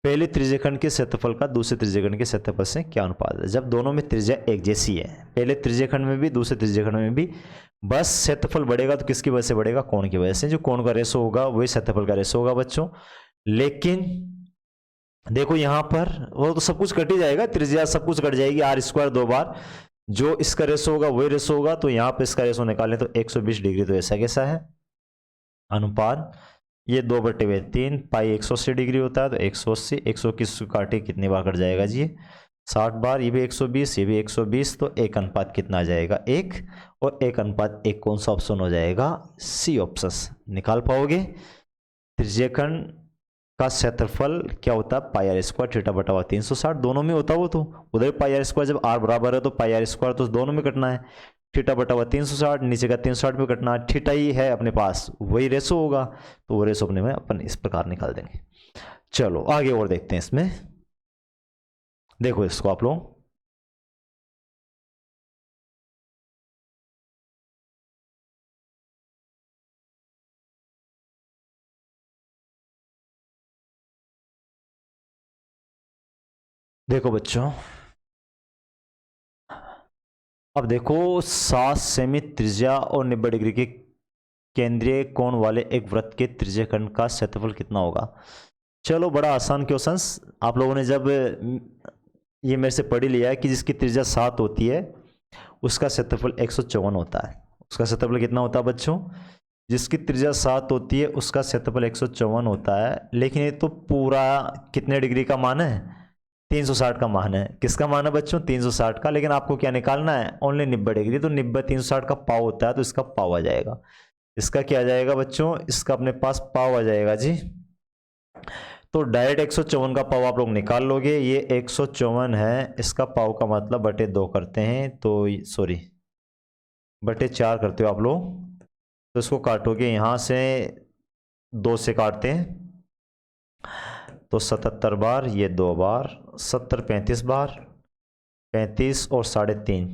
[SPEAKER 1] पहले त्रिज्यखंड के क्षेत्रफल का दूसरे त्रिज्यखंड के क्षेत्रफल से क्या अनुपात है। जब दोनों में त्रिज्या एक जैसी है, पहले त्रिज्यखंड में भी दूसरे त्रिज्यखंड में भी, बस क्षेत्रफल बढ़ेगा तो किसकी वजह से बढ़ेगा, कोण की वजह से, जो कोण का रेशो होगा वही क्षेत्रफल का रेशो होगा बच्चों। लेकिन देखो यहाँ पर वो तो सब कुछ कट ही जाएगा, त्रिज्या सब कुछ कट जाएगी, r² 2 बार, जो इसका रेशो होगा वही रेशो होगा, तो यहाँ पे इसका रेशो निकालें तो 120 डिग्री तो ऐसा कैसा है अनुपात, ये 2/3 पाई 180 डिग्री होता है तो 180, 121 काटे कितनी बार कट जाएगा जी, 60 बार, ये भी 120, ये भी 120, तो 1 अनुपात कितना आ जाएगा 1, और 1 अनुपात 1 कौन सा ऑप्शन हो जाएगा, सी ऑप्शन। निकाल पाओगे? त्रिज्यखंड का क्षेत्रफल क्या होता है πr² थीटा बटा हुआ 360, दोनों में होता वो, तो उधर πr², जब r बराबर है तो πr² तो दोनों में कटना है, थीटा बटा हुआ 360, नीचे का 360 में कटना है, थीटा ही है अपने पास वही रेशो होगा, तो वो रेशो अपने में अपन इस प्रकार निकाल देंगे। चलो आगे और देखते हैं इसमें, देखो इसको आप लोग, देखो बच्चों, अब देखो 7 सेमी त्रिज्या और 90 डिग्री के केंद्रीय कोण वाले एक वृत्त के त्रिज्यखंड का क्षेत्रफल कितना होगा। चलो बड़ा आसान क्वेश्चन, आप लोगों ने जब ये मेरे से पढ़ ही लिया है कि जिसकी त्रिज्या 7 होती है उसका क्षेत्रफल 154 होता है। उसका क्षेत्रफल कितना होता है बच्चों, जिसकी त्रिज्या 7 होती है उसका क्षेत्रफल 154 होता है, लेकिन ये तो पूरा कितने डिग्री का मान है, 360 का मान है। किसका मान है बच्चों, 360 का, लेकिन आपको क्या निकालना है, ओनली 90 डिग्री, तो 90 360 का पाव होता है तो इसका पाव आ जाएगा। इसका क्या आ जाएगा बच्चों, इसका अपने पास पाव आ जाएगा जी, तो डायरेक्ट 154 का पाव आप लोग निकाल लोगे, ये 154 है, इसका पाव का मतलब बटे 2 करते हैं तो सॉरी बटे 4 करते हो आप लोग, तो इसको काटोगे यहाँ से 2 से काटते हैं तो 77 बार, ये 2 बार, 70 35 बार, 35 और 3.5,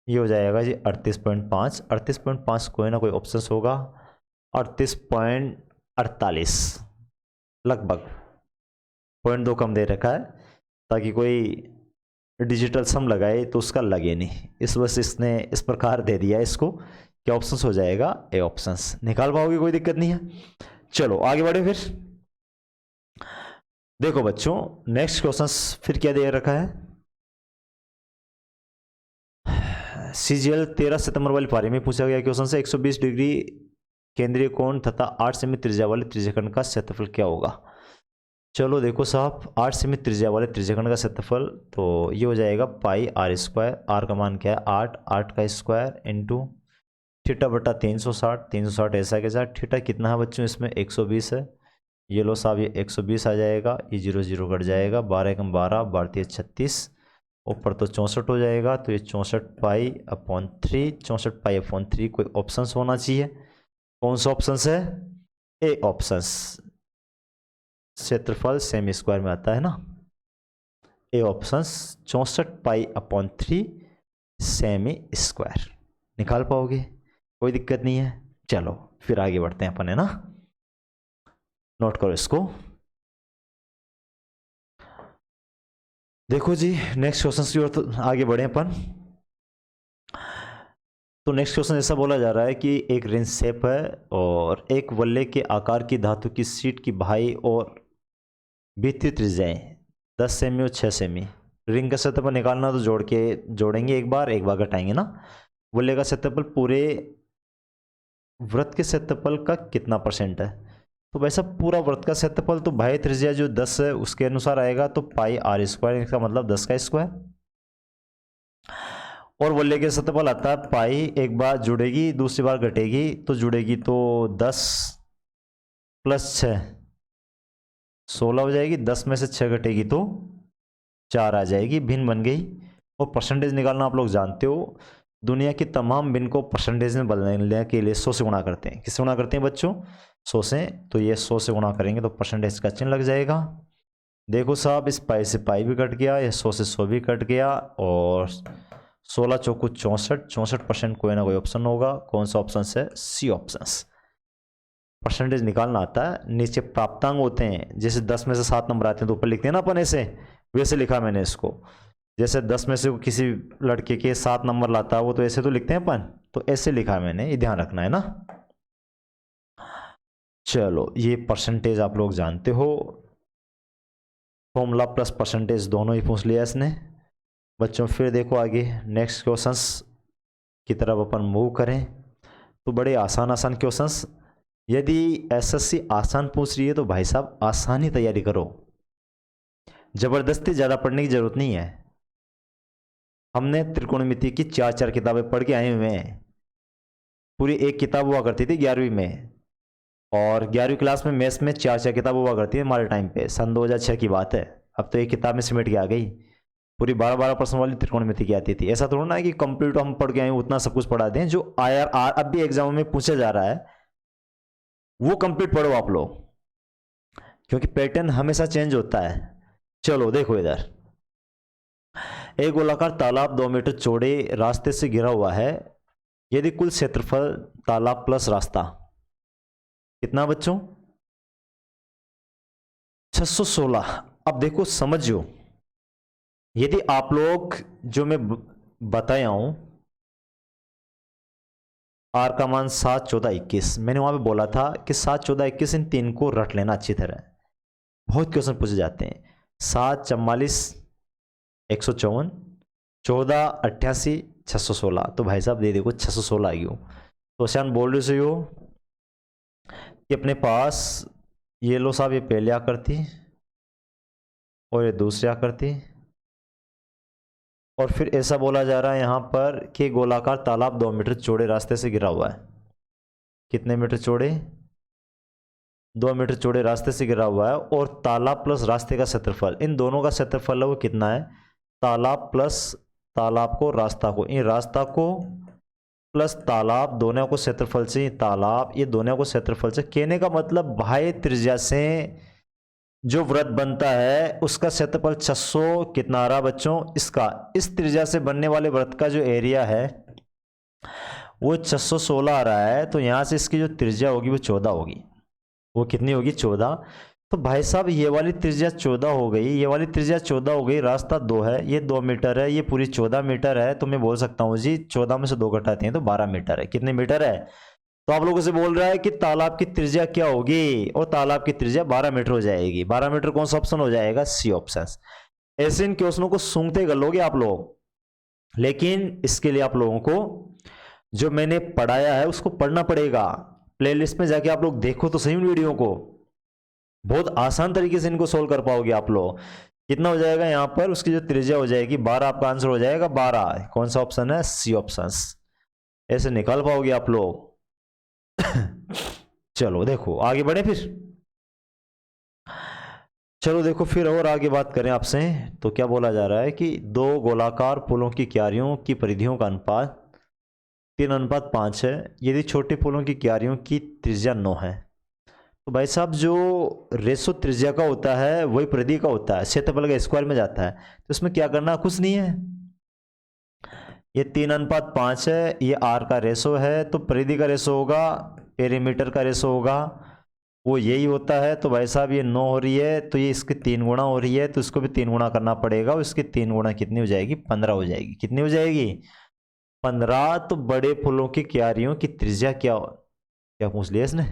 [SPEAKER 1] ये हो जाएगा जी 38.5। 38.5 कोई ना कोई ऑप्शन होगा, 38.48 लगभग, 0.2 कम दे रखा है ताकि कोई डिजिटल सम लगाए तो उसका लगे नहीं, इस वजह से इसने इस प्रकार दे दिया है इसको। क्या ऑप्शंस हो जाएगा? ए ऑप्शंस। निकाल पाओगे? कोई दिक्कत नहीं है। चलो आगे बढ़े फिर। देखो बच्चों नेक्स्ट क्वेश्चंस फिर क्या दे रखा है। सीजीएल 13 सितंबर वाली पारी में पूछा गया क्वेश्चन से 120 डिग्री केंद्रीय कोण तथा 8 सेमी त्रिज्या वाले त्रिज्याखंड का क्षेत्रफल क्या होगा। चलो देखो साहब, 8 सेमी त्रिज्या वाले त्रिज्याखंड का क्षेत्रफल तो ये हो जाएगा पाई आर स्क्वायर। आर का मान क्या है? 8, 8 का स्क्वायर इंटू थीटा बटा 360। 360 ऐसा के साथ थीटा कितना है बच्चों इसमें? 120 है। ये लो साहब, ये 120 आ जाएगा, ये 0 0 कट जाएगा, 12 एकम 12, 12 36, ऊपर तो 64 हो जाएगा, तो ये 64 पाई अपॉन 3, 64 पाई अपॉन 3। कोई ऑप्शन होना चाहिए। कौन सा ऑप्शन है? A option. क्षेत्रफल सेमी स्क्वायर में आता है ना, A option 64 pi upon 3 semi square. निकाल पाओगे? कोई दिक्कत नहीं है। चलो फिर आगे बढ़ते हैं अपन, है ना। नोट करो इसको। देखो जी नेक्स्ट क्वेश्चन की ओर तो आगे बढ़े अपन। तो नेक्स्ट क्वेश्चन ऐसा बोला जा रहा है कि एक रिंग शेप है और एक वल्ले के आकार की धातु की शीट की बाहरी और भीतरी त्रिज्याएं 10 सेमी और 6 सेमी। रिंग का क्षेत्रफल निकालना तो जोड़ेंगे एक बार घटाएंगे ना। वल्ले का क्षेत्रफल पूरे वृत्त के क्षेत्रफल का कितना % है? तो वैसा पूरा वृत्त का क्षेत्रफल तो बाह्य त्रिज्या जो 10 है उसके अनुसार आएगा, तो पाई आर स्क्वायर, इसका मतलब 10 का स्क्वायर। और वल्ले के क्षेत्रफल आता है पाई, एक बार जुड़ेगी दूसरी बार घटेगी, तो जुड़ेगी तो 10 प्लस 6 16 हो जाएगी, 10 में से 6 घटेगी तो 4 आ जाएगी, भिन्न बन गई। और परसेंटेज निकालना आप लोग जानते हो, दुनिया की तमाम भिन्न को परसेंटेज में बदलने के लिए 100 से गुणा करते हैं। किससे गुणा करते हैं बच्चों? 100 से। तो ये 100 से गुणा करेंगे तो परसेंटेज का चिन्ह लग जाएगा। देखो साहब, इस पाई से पाई भी कट गया, ये 100 से 100 भी कट गया, और 16 चौको 64, 64% कोई ना कोई ऑप्शन होगा। कौन सा ऑप्शन है? C option. परसेंटेज निकालना आता है। नीचे प्राप्तांक होते हैं, जैसे 10 में से 7 नंबर आते हैं तो ऊपर लिखते हैं ना अपन, ऐसे वैसे लिखा मैंने इसको। जैसे 10 में से किसी लड़के के 7 नंबर लाता है वो तो ऐसे तो लिखते हैं अपन, तो ऐसे लिखा मैंने, ये ध्यान रखना है ना। चलो ये परसेंटेज आप लोग जानते हो, फॉर्मूला प्लस परसेंटेज दोनों ही पूछ लिया इसने बच्चों। फिर देखो आगे नेक्स्ट क्वेश्चंस की तरफ अपन मूव करें तो बड़े आसान क्वेश्चंस। यदि एसएससी आसान पूछ रही है तो भाई साहब आसानी तैयारी करो, जबरदस्ती ज़्यादा पढ़ने की जरूरत नहीं है। हमने त्रिकोणमिति की 4 किताबें पढ़ के आए हुए हैं। पूरी एक किताब हुआ करती थी 11वीं में, और 11वीं क्लास में मैथ्स में 4 किताब हुआ करती है हमारे टाइम पे, सन 2006 की बात है। अब तो एक किताब में सिमट के आ गई, पूरी 12% वाली त्रिकोणमिति की आती थी। ऐसा थोड़ा ना है कि कंप्लीट हम पढ़ के आए उतना सब कुछ पढ़ा दें। जो IRR अब भी एग्जाम में पूछा जा रहा है वो कंप्लीट पढ़ो आप लोग, क्योंकि पैटर्न हमेशा चेंज होता है। चलो देखो इधर, एक गोलाकार तालाब 2 मीटर चौड़े रास्ते से घिरा हुआ है। यदि कुल क्षेत्रफल तालाब प्लस रास्ता कितना बच्चों? 616। अब देखो समझो, यदि आप लोग जो मैं बताया हूं, आर का मान 7 14 21, मैंने वहां पे बोला था कि 7 14 21 इन 3 को रट लेना अच्छी तरह। बहुत क्वेश्चन पूछे जाते हैं। 7 44 154, 14 88 616। तो भाई साहब दे देखो 616 आ गई। तो शान बोल रहे से हो कि अपने पास ये लो साहब, ये पहले आकृति और ये दूसरी आकृति, और फिर ऐसा बोला जा रहा है यहाँ पर कि गोलाकार तालाब 2 मीटर चौड़े रास्ते से घिरा हुआ है। कितने मीटर चौड़े? 2 मीटर चौड़े रास्ते से घिरा हुआ है, और तालाब प्लस रास्ते का क्षेत्रफल, इन दोनों का क्षेत्रफल है वो कितना है? तालाब प्लस तालाब को रास्ता को, इन रास्ता को प्लस तालाब, दोनों को क्षेत्रफल से तालाब, ये दोनों को क्षेत्रफल से। कहने का मतलब बाह्य त्रिज्या से जो वृत्त बनता है उसका क्षेत्रफल 600 कितना आ रहा बच्चों, इसका इस त्रिज्या से बनने वाले वृत्त का जो एरिया है वो 616 आ रहा है। तो यहां से इसकी जो त्रिज्या होगी वो 14 होगी। वो कितनी होगी? 14। तो भाई साहब ये वाली त्रिज्या 14 हो गई, ये वाली त्रिज्या 14 हो गई, रास्ता 2 है, ये 2 मीटर है, ये पूरी 14 मीटर है। तो मैं बोल सकता हूँ जी 14 में से 2 घटाते हैं तो 12 मीटर है। कितने मीटर है? तो आप लोगों से बोल रहा है कि तालाब की त्रिज्या क्या होगी, और तालाब की त्रिज्या 12 मीटर हो जाएगी। 12 मीटर कौन सा ऑप्शन हो जाएगा? C option. ऐसे इन क्वेश्चनों को सूंघते कर लोगे आप लोग, लेकिन इसके लिए आप लोगों को जो मैंने पढ़ाया है उसको पढ़ना पड़ेगा। प्लेलिस्ट में जाके आप लोग देखो तो सही वीडियो को, बहुत आसान तरीके से इनको सोल्व कर पाओगे आप लोग। कितना हो जाएगा यहाँ पर? उसकी जो त्रिज्या हो जाएगी 12, आपका आंसर हो जाएगा 12। कौन सा ऑप्शन है? C option. ऐसे निकाल पाओगे आप लोग। चलो देखो आगे बढ़े फिर। चलो देखो फिर और आगे बात करें आपसे, तो क्या बोला जा रहा है कि दो गोलाकार फूलों की क्यारियों की परिधियों का अनुपात 3:5 है यदि छोटे फूलों की क्यारियों की त्रिज्या 9 है। तो भाई साहब जो रेशो त्रिज्या का होता है वही परिधि का होता है, क्षेत्रफल का स्क्वायर में जाता है। तो इसमें क्या करना, कुछ नहीं है। ये 3:5 है, ये आर का रेशो है, तो परिधि का रेशो होगा, पेरीमीटर का रेशो होगा, वो यही होता है। तो भाई साहब ये 9 हो रही है, तो ये इसके 3 गुना हो रही है, तो इसको भी 3 गुना करना पड़ेगा। और इसके 3 गुना कितनी हो जाएगी? 15 हो जाएगी। कितनी हो जाएगी? 15। तो बड़े फूलों की क्यारियों की त्रिज्या क्या क्या पूछ लिया इसने?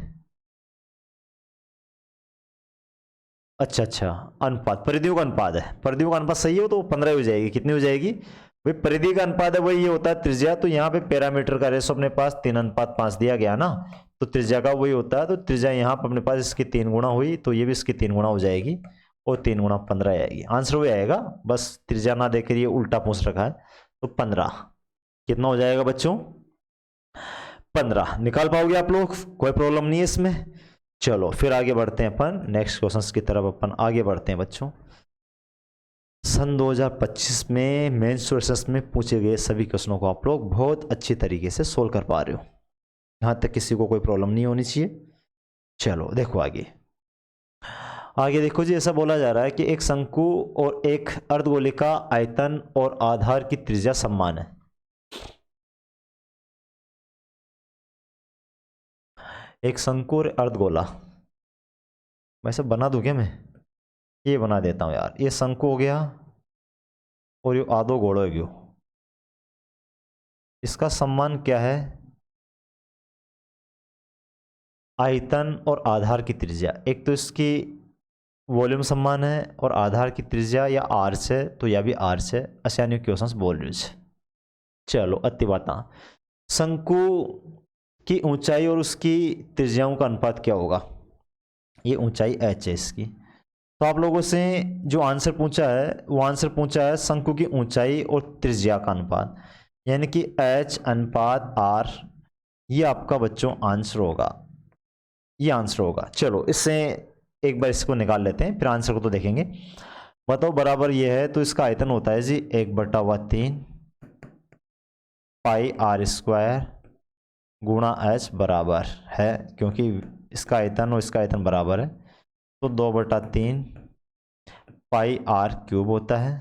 [SPEAKER 1] अच्छा अच्छा, अनुपात, परिधियों का अनुपात है। परिधियों का अनुपात सही हो तो 15 हो जाएगी। कितनी हो जाएगी भाई? परिधि का अनुपात है वही ये होता है त्रिज्या। तो यहाँ पे पैरामीटर का रेशो अपने पास 3:5 दिया गया ना, तो त्रिज्या का वही होता है। तो त्रिज्या यहाँ पर अपने पास इसकी 3 गुना हुई, तो ये भी इसकी 3 गुना हो जाएगी, और 3 गुना 15 आएगी। आंसर वही आएगा, बस त्रिज्या ना देकर ये उल्टा पूछ रखा है। तो 15 कितना हो जाएगा बच्चों? 15 निकाल पाओगे आप लोग, कोई प्रॉब्लम नहीं है इसमें। चलो फिर आगे बढ़ते हैं अपन नेक्स्ट क्वेश्चंस की तरफ, अपन आगे बढ़ते हैं बच्चों। सन 2025 में मेंस सोर्सेस में पूछे गए सभी क्वेश्चनों को आप लोग बहुत अच्छी तरीके से सोल्व कर पा रहे हो, यहाँ तक किसी को कोई प्रॉब्लम नहीं होनी चाहिए। चलो देखो आगे। आगे देखो जी, ऐसा बोला जा रहा है कि एक शंकु और एक अर्धगोलिका आयतन और आधार की त्रिज्या समान है। एक शंकु और अर्धगोला, वैसे बना दूं क्या मैं? ये बना देता हूं यार। ये शंकु हो गया और ये आधो गोलो हो गयो। इसका सम्मान क्या है? आयतन और आधार की त्रिज्या। एक तो इसकी वॉल्यूम सम्मान है, और आधार की त्रिज्या या आर्च है, तो यह भी आर्च है। असानी क्वेश्चंस बोल रहे हैं। चलो अति बात। शंकु की ऊंचाई और उसकी त्रिज्याओं का अनुपात क्या होगा? ये ऊंचाई h है इसकी। तो आप लोगों से जो आंसर पूछा है वो आंसर पूछा है शंकु की ऊंचाई और त्रिज्या का अनुपात, यानी कि h/r। ये आपका बच्चों आंसर होगा, ये आंसर होगा। चलो इससे एक बार इसको निकाल लेते हैं, फिर आंसर को तो देखेंगे। बताओ बराबर ये है, तो इसका आयतन होता है जी 1/3 पाई r² गुणा h बराबर है, क्योंकि इसका आयतन और इसका आयतन बराबर है, तो 2/3 पाई r³ होता है।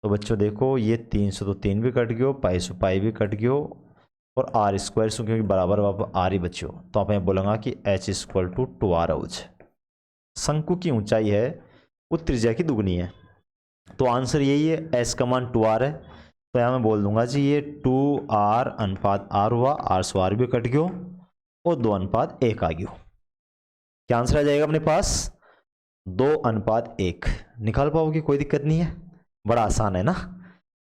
[SPEAKER 1] तो बच्चों देखो ये 3 से तो 3 भी कट गयो, पाई से पाई भी कट गयो, और r² से क्योंकि बराबर r ही बच्चों, तो आप बोलेंगे कि h = 2r हो। शंकु की ऊंचाई है वो त्रिज्या की दुगनी है, तो आंसर यही है, h का मान 2r है। तो यहाँ मैं बोल दूंगा जी ये 2r/r हुआ, r से r भी कट गयो, और 2:1 आ गयो। क्या आंसर आ जाएगा अपने पास? 2:1 निकाल पाओगे, कोई दिक्कत नहीं है, बड़ा आसान है ना।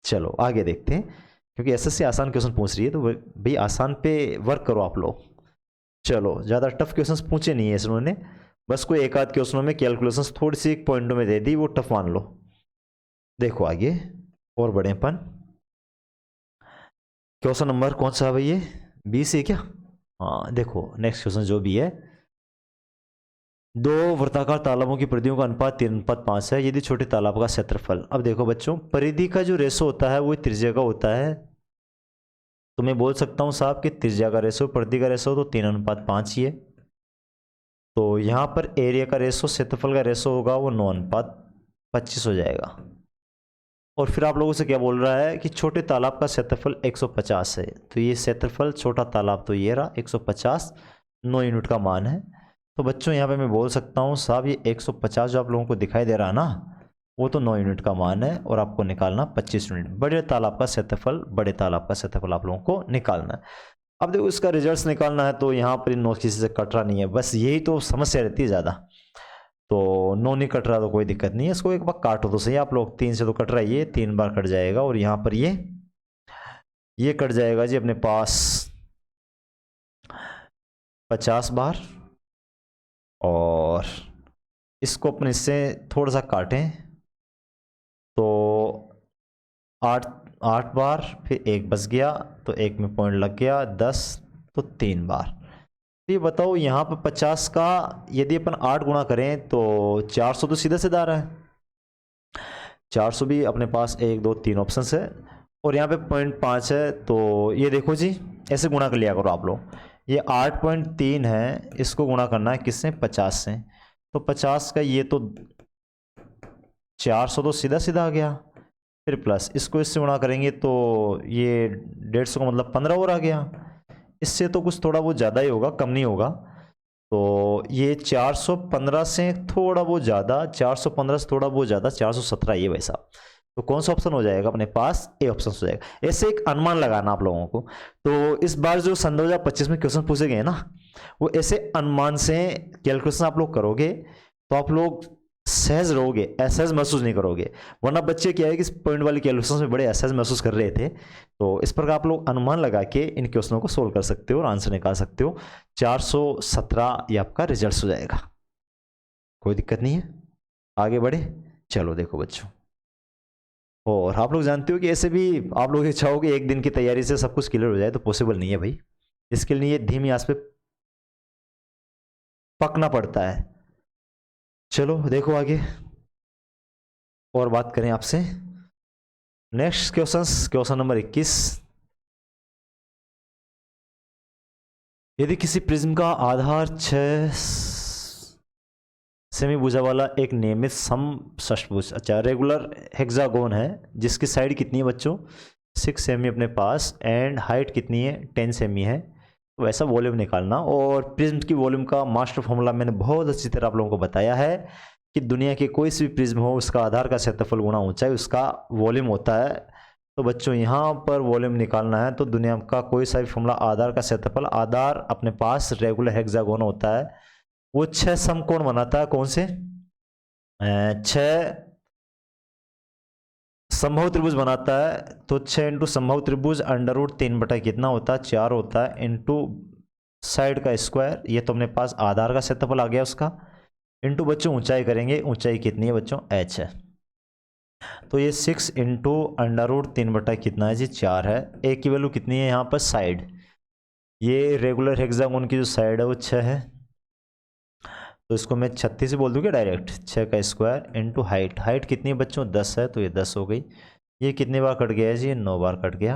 [SPEAKER 1] चलो आगे देखते हैं, क्योंकि एसएससी आसान क्वेश्चन पूछ रही है, तो भाई आसान पे वर्क करो आप लोग। चलो ज़्यादा टफ क्वेश्चंस पूछे नहीं है इन्होंने, बस कोई एक आध क्वेश्चनों में कैलकुलेशंस थोड़ी सी पॉइंटों में दे दी, वो टफ मान लो। देखो आगे और बड़े अपन। क्वेश्चन नंबर कौन सा है भाई? ये 20 है क्या? हाँ देखो नेक्स्ट क्वेश्चन जो भी है, दो वृत्ताकार तालाबों की परिधियों का अनुपात 3:5 है यदि छोटे तालाब का क्षेत्रफल। अब देखो बच्चों, परिधि का जो रेशो होता है वो त्रिज्या का होता है, तो मैं बोल सकता हूँ साहब कि त्रिज्या का रेशो परिधि का रेशो तो 3:5 ही है। तो यहाँ पर एरिया का रेशो क्षेत्रफल का रेशो होगा वो 9:25 हो जाएगा। और फिर आप लोगों से क्या बोल रहा है कि छोटे तालाब का क्षेत्रफल 150 है। तो ये क्षेत्रफल छोटा तालाब तो ये रहा 150, 9 यूनिट का मान है। तो बच्चों यहाँ पे मैं बोल सकता हूँ साहब ये 150 जो आप लोगों को दिखाई दे रहा है ना, वो तो 9 यूनिट का मान है और आपको निकालना 25 यूनिट। बड़े तालाब का क्षेत्रफल आप लोगों को निकालना है। अब देखो इसका रिजल्ट निकालना है तो यहाँ पर 9 किसी से कट रहा नहीं है, बस यही तो समस्या रहती है ज़्यादा। तो 9 नहीं कट रहा तो कोई दिक्कत नहीं है, इसको एक बार काटो तो सही आप लोग। 3 से तो कट रहा है, ये 3 बार कट जाएगा और यहाँ पर ये कट जाएगा जी अपने पास 50 बार। और इसको अपने इससे थोड़ा सा काटें तो 8 बार, फिर 1 बच गया तो 1 में पॉइंट लग गया, 10 तो 3 बार। तो ये बताओ यहाँ पर 50 का यदि अपन 8 गुणा करें तो 400 तो सीधा सीधा आ रहा है। 400 भी अपने पास 1 2 3 ऑप्शन है और यहाँ पे 0.5 है। तो ये देखो जी ऐसे गुणा कर लिया करो आप लोग। ये 8.3 है, इसको गुणा करना है किससे 50 से। तो 50 का ये तो 400 तो सीधा सीधा आ गया, फिर प्लस इसको इससे गुणा करेंगे तो ये 150 का मतलब 15 और आ गया। इससे तो कुछ थोड़ा बहुत ज़्यादा ही होगा, कम नहीं होगा। तो ये 415 से थोड़ा बहुत ज़्यादा, 415 से थोड़ा बहुत ज़्यादा 417 ये वैसा। तो कौन सा ऑप्शन हो जाएगा अपने पास, ए ऑप्शन हो जाएगा। ऐसे एक अनुमान लगाना आप लोगों को। तो इस बार जो सन 2025 में क्वेश्चन पूछे गए ना, वो ऐसे अनुमान से कैलकुलेशन आप लोग करोगे तो आप लोग सहज रहोगे, असहज महसूस नहीं करोगे। वरना बच्चे क्या है कि पॉइंट वाली कैलकुलेशन में बड़े असहज महसूस कर रहे थे। तो इस प्रकार आप लोग अनुमान लगा के इन क्वेश्चनों को सोल्व कर सकते हो और आंसर निकाल सकते हो। 417 ये आपका रिजल्ट हो जाएगा, कोई दिक्कत नहीं है। आगे बढ़े, चलो देखो बच्चों। और आप लोग जानते हो कि ऐसे भी आप लोग चाहोगे एक दिन की तैयारी से सब कुछ क्लियर हो जाए, तो पॉसिबल नहीं है भाई। इसके लिए धीमी आंच पे पकना पड़ता है। चलो देखो आगे और बात करें आपसे। Next question number 21। यदि किसी प्रिज्म का आधार 6 सेमी भुजा वाला एक नियमित समषष्ठभुज, अच्छा रेगुलर हेक्सागोन है, जिसकी साइड कितनी है बच्चों 6 सेमी अपने पास, एंड हाइट कितनी है 10 सेमी है, तो वैसा वॉल्यूम निकालना। और प्रिज्म की वॉल्यूम का मास्टर फॉर्मूला मैंने बहुत अच्छी तरह आप लोगों को बताया है कि दुनिया के कोई सी भी प्रिज्म हो, उसका आधार का क्षेत्रफल गुणा ऊंचाई उसका वॉल्यूम होता है। तो बच्चों यहाँ पर वॉल्यूम निकालना है तो दुनिया का कोई सा भी फॉर्मूला, आधार का क्षेत्रफल, आधार अपने पास रेगुलर हेक्सागोन होता है, वो 6 समकोण बनाता है। कौन से 6 संभव त्रिभुज बनाता है। तो 6 इंटू संभव त्रिभुज √3 बटा कितना होता है 4 होता है, इंटू साइड का स्क्वायर, ये तो अपने पास आधार का क्षेत्रफल आ गया उसका, इंटू बच्चों ऊंचाई करेंगे, ऊंचाई कितनी है बच्चों h है। तो ये 6 इंटू √3 बटा कितना है जी 4 है। a की वैल्यू कितनी है यहाँ पर साइड, ये रेगुलर हेक्सागोन की जो साइड है वो 6 है, तो इसको मैं 36 से बोल दूँ क्या डायरेक्ट, 6 का स्क्वायर इंटू हाइट, हाइट कितनी है बच्चों 10 है, तो ये 10 हो गई। ये कितने बार कट गया है जी 9 बार कट गया।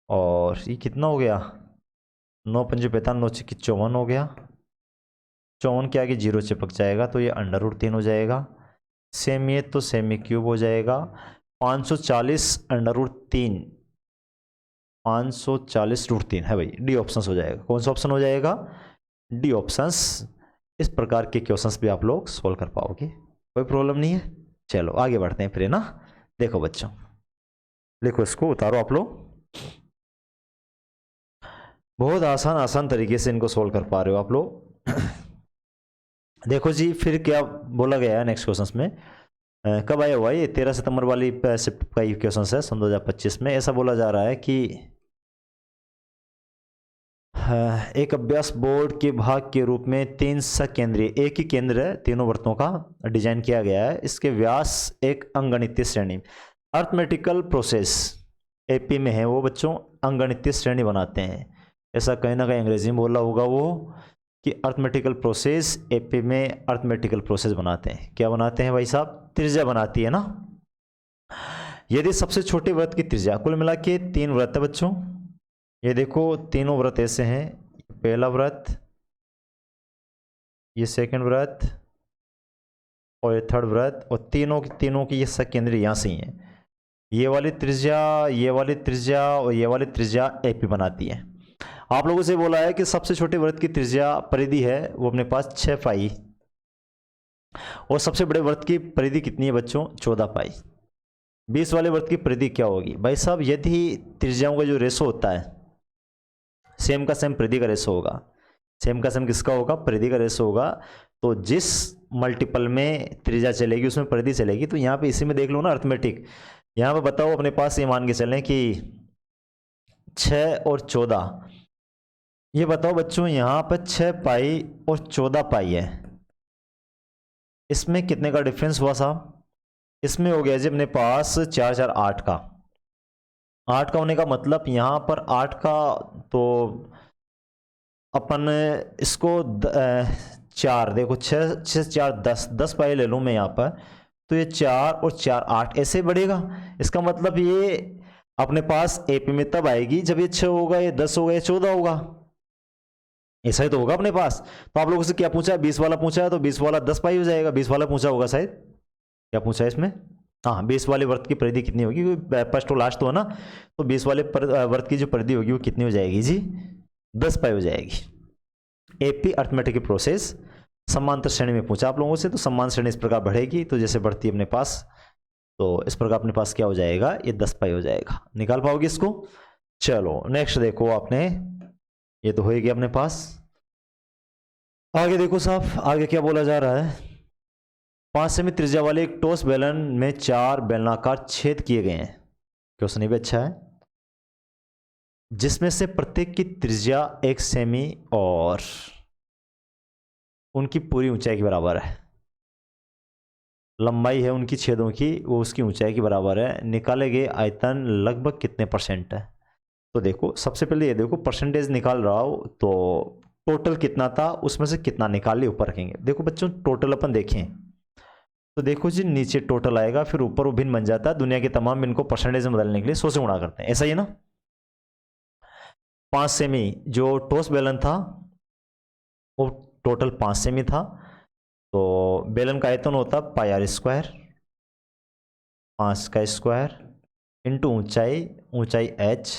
[SPEAKER 1] और ये कितना हो गया 9 पंजे 45, 9 6 54 हो गया। 54 के आगे 0 चिपक जाएगा तो ये √3 हो जाएगा। सेम ये तो सेमी क्यूब हो जाएगा। 540 √3, 540 √3 है भाई, डी ऑप्शन हो जाएगा। कौन सा ऑप्शन हो जाएगा, डी ऑप्शंस। इस प्रकार के क्वेश्चंस भी आप लोग सोल्व कर पाओगे, कोई प्रॉब्लम नहीं है। चलो आगे बढ़ते हैं फिर ना। देखो बच्चों, देखो इसको उतारो आप लोग, बहुत आसान तरीके से इनको सोल्व कर पा रहे हो आप लोग। देखो जी फिर क्या बोला गया है नेक्स्ट क्वेश्चन में, कब आया हुआ ये 13 सितंबर वाली शिफ्ट का ये क्वेश्चन है सन 2025 में। ऐसा बोला जा रहा है कि एक अभ्यास बोर्ड के भाग के रूप में 3 सकेंद्रीय, एक ही केंद्र है, तीनों वृत्तों का डिजाइन किया गया है। इसके व्यास एक अंगणितीय श्रेणी, अर्थमेटिकल प्रोसेस एपी में है वो बच्चों, अंगणितीय श्रेणी बनाते हैं। ऐसा कहीं ना कहीं अंग्रेजी में बोला होगा वो कि अर्थमेटिकल प्रोसेस एपी में अर्थमेटिकल प्रोसेस बनाते हैं। क्या बनाते हैं भाई साहब, त्रिज्या बनाती है ना। यदि सबसे छोटे वृत्त की त्रिज्या, कुल मिला के 3 वृत्त है बच्चों, ये देखो तीनों व्रत ऐसे हैं, पहला व्रत, ये सेकंड व्रत और ये थर्ड व्रत, और तीनों की ये सकेंद्री यहाँ से ही है। ये वाली त्रिज्या, ये वाली त्रिज्या और ये वाली त्रिज्या एपी बनाती है। आप लोगों से बोला है कि सबसे छोटे व्रत की त्रिज्या परिधि है वो अपने पास 6 पाई, और सबसे बड़े व्रत की परिधि कितनी है बच्चों, 14 पाई। 20 वाले व्रत की परिधि क्या होगी भाई साहब, यदि त्रिज्याओं का जो रेशो होता है सेम का सेम परिधि का रेशो होगा, सेम का सेम किसका होगा, परिधि का रेशो होगा। तो जिस मल्टीपल में त्रिज्या चलेगी उसमें परिधि चलेगी। तो यहाँ पे इसी में देख लो ना अर्थमेटिक, यहाँ पे बताओ अपने पास ये मान के चलें कि 6 और 14, ये बताओ बच्चों यहाँ पर 6 पाई और 14 पाई है, इसमें कितने का डिफरेंस हुआ साहब, इसमें हो गया जी अपने पास 4 4 8 का। 8 का होने का मतलब यहाँ पर 8 का, तो अपन इसको 4 देखो, 6 6 4 10 पाई ले लूँ मैं यहाँ पर, तो ये 4 और 4 8 ऐसे बढ़ेगा। इसका मतलब ये अपने पास एपी में तब आएगी जब ये 6 होगा, ये 10 होगा, ये 14 होगा, ऐसा ही तो होगा अपने पास। तो आप लोगों से क्या पूछा है, 20 वाला पूछा है, तो 20 वाला 10 पाई हो जाएगा। 20 वाला पूछा होगा शायद, क्या पूछा है इसमें, हाँ 20 वाले व्रत की परिधि कितनी होगी, फर्स्ट और लास्ट तो है ना, तो 20 वाले व्रत की जो परिधि होगी वो कितनी हो जाएगी जी, 10 पाई हो जाएगी। एपी अर्थमेटिक प्रोसेस समांतर श्रेणी में पूछा आप लोगों से, तो समान श्रेणी इस प्रकार बढ़ेगी, तो जैसे बढ़ती है अपने पास, तो इस प्रकार अपने पास क्या हो जाएगा, ये 10 पाई हो जाएगा। निकाल पाओगे इसको। चलो नेक्स्ट देखो आपने, ये तो हो ही गया अपने पास। आगे देखो साहब, आगे क्या बोला जा रहा है, 5 सेमी त्रिज्या वाले एक टॉस बेलन में 4 बेलनाकार छेद किए गए हैं, क्वेश्चन भी अच्छा है, जिसमें से प्रत्येक की त्रिज्या 1 सेमी और उनकी पूरी ऊंचाई के बराबर है। लंबाई है उनकी छेदों की वो उसकी ऊंचाई के बराबर है। निकाले गए आयतन लगभग कितने परसेंट है। तो देखो सबसे पहले ये देखो परसेंटेज निकाल रहा हो, तो टोटल कितना था उसमें से कितना निकाल लिया ऊपर रखेंगे। देखो बच्चों टोटल अपन देखें तो देखो जी नीचे टोटल आएगा, फिर ऊपर वो भिन्न बन जाता है। दुनिया के तमाम भिन्न को परसेंटेज में बदलने के लिए 100 से गुणा करते हैं, ऐसा ही है ना। 5 सेमी जो टॉस बेलन था वो टोटल 5 सेमी था, तो बेलन का आयतन होता पाई आर स्क्वायर, 5 का स्क्वायर इंटू ऊंचाई, ऊंचाई h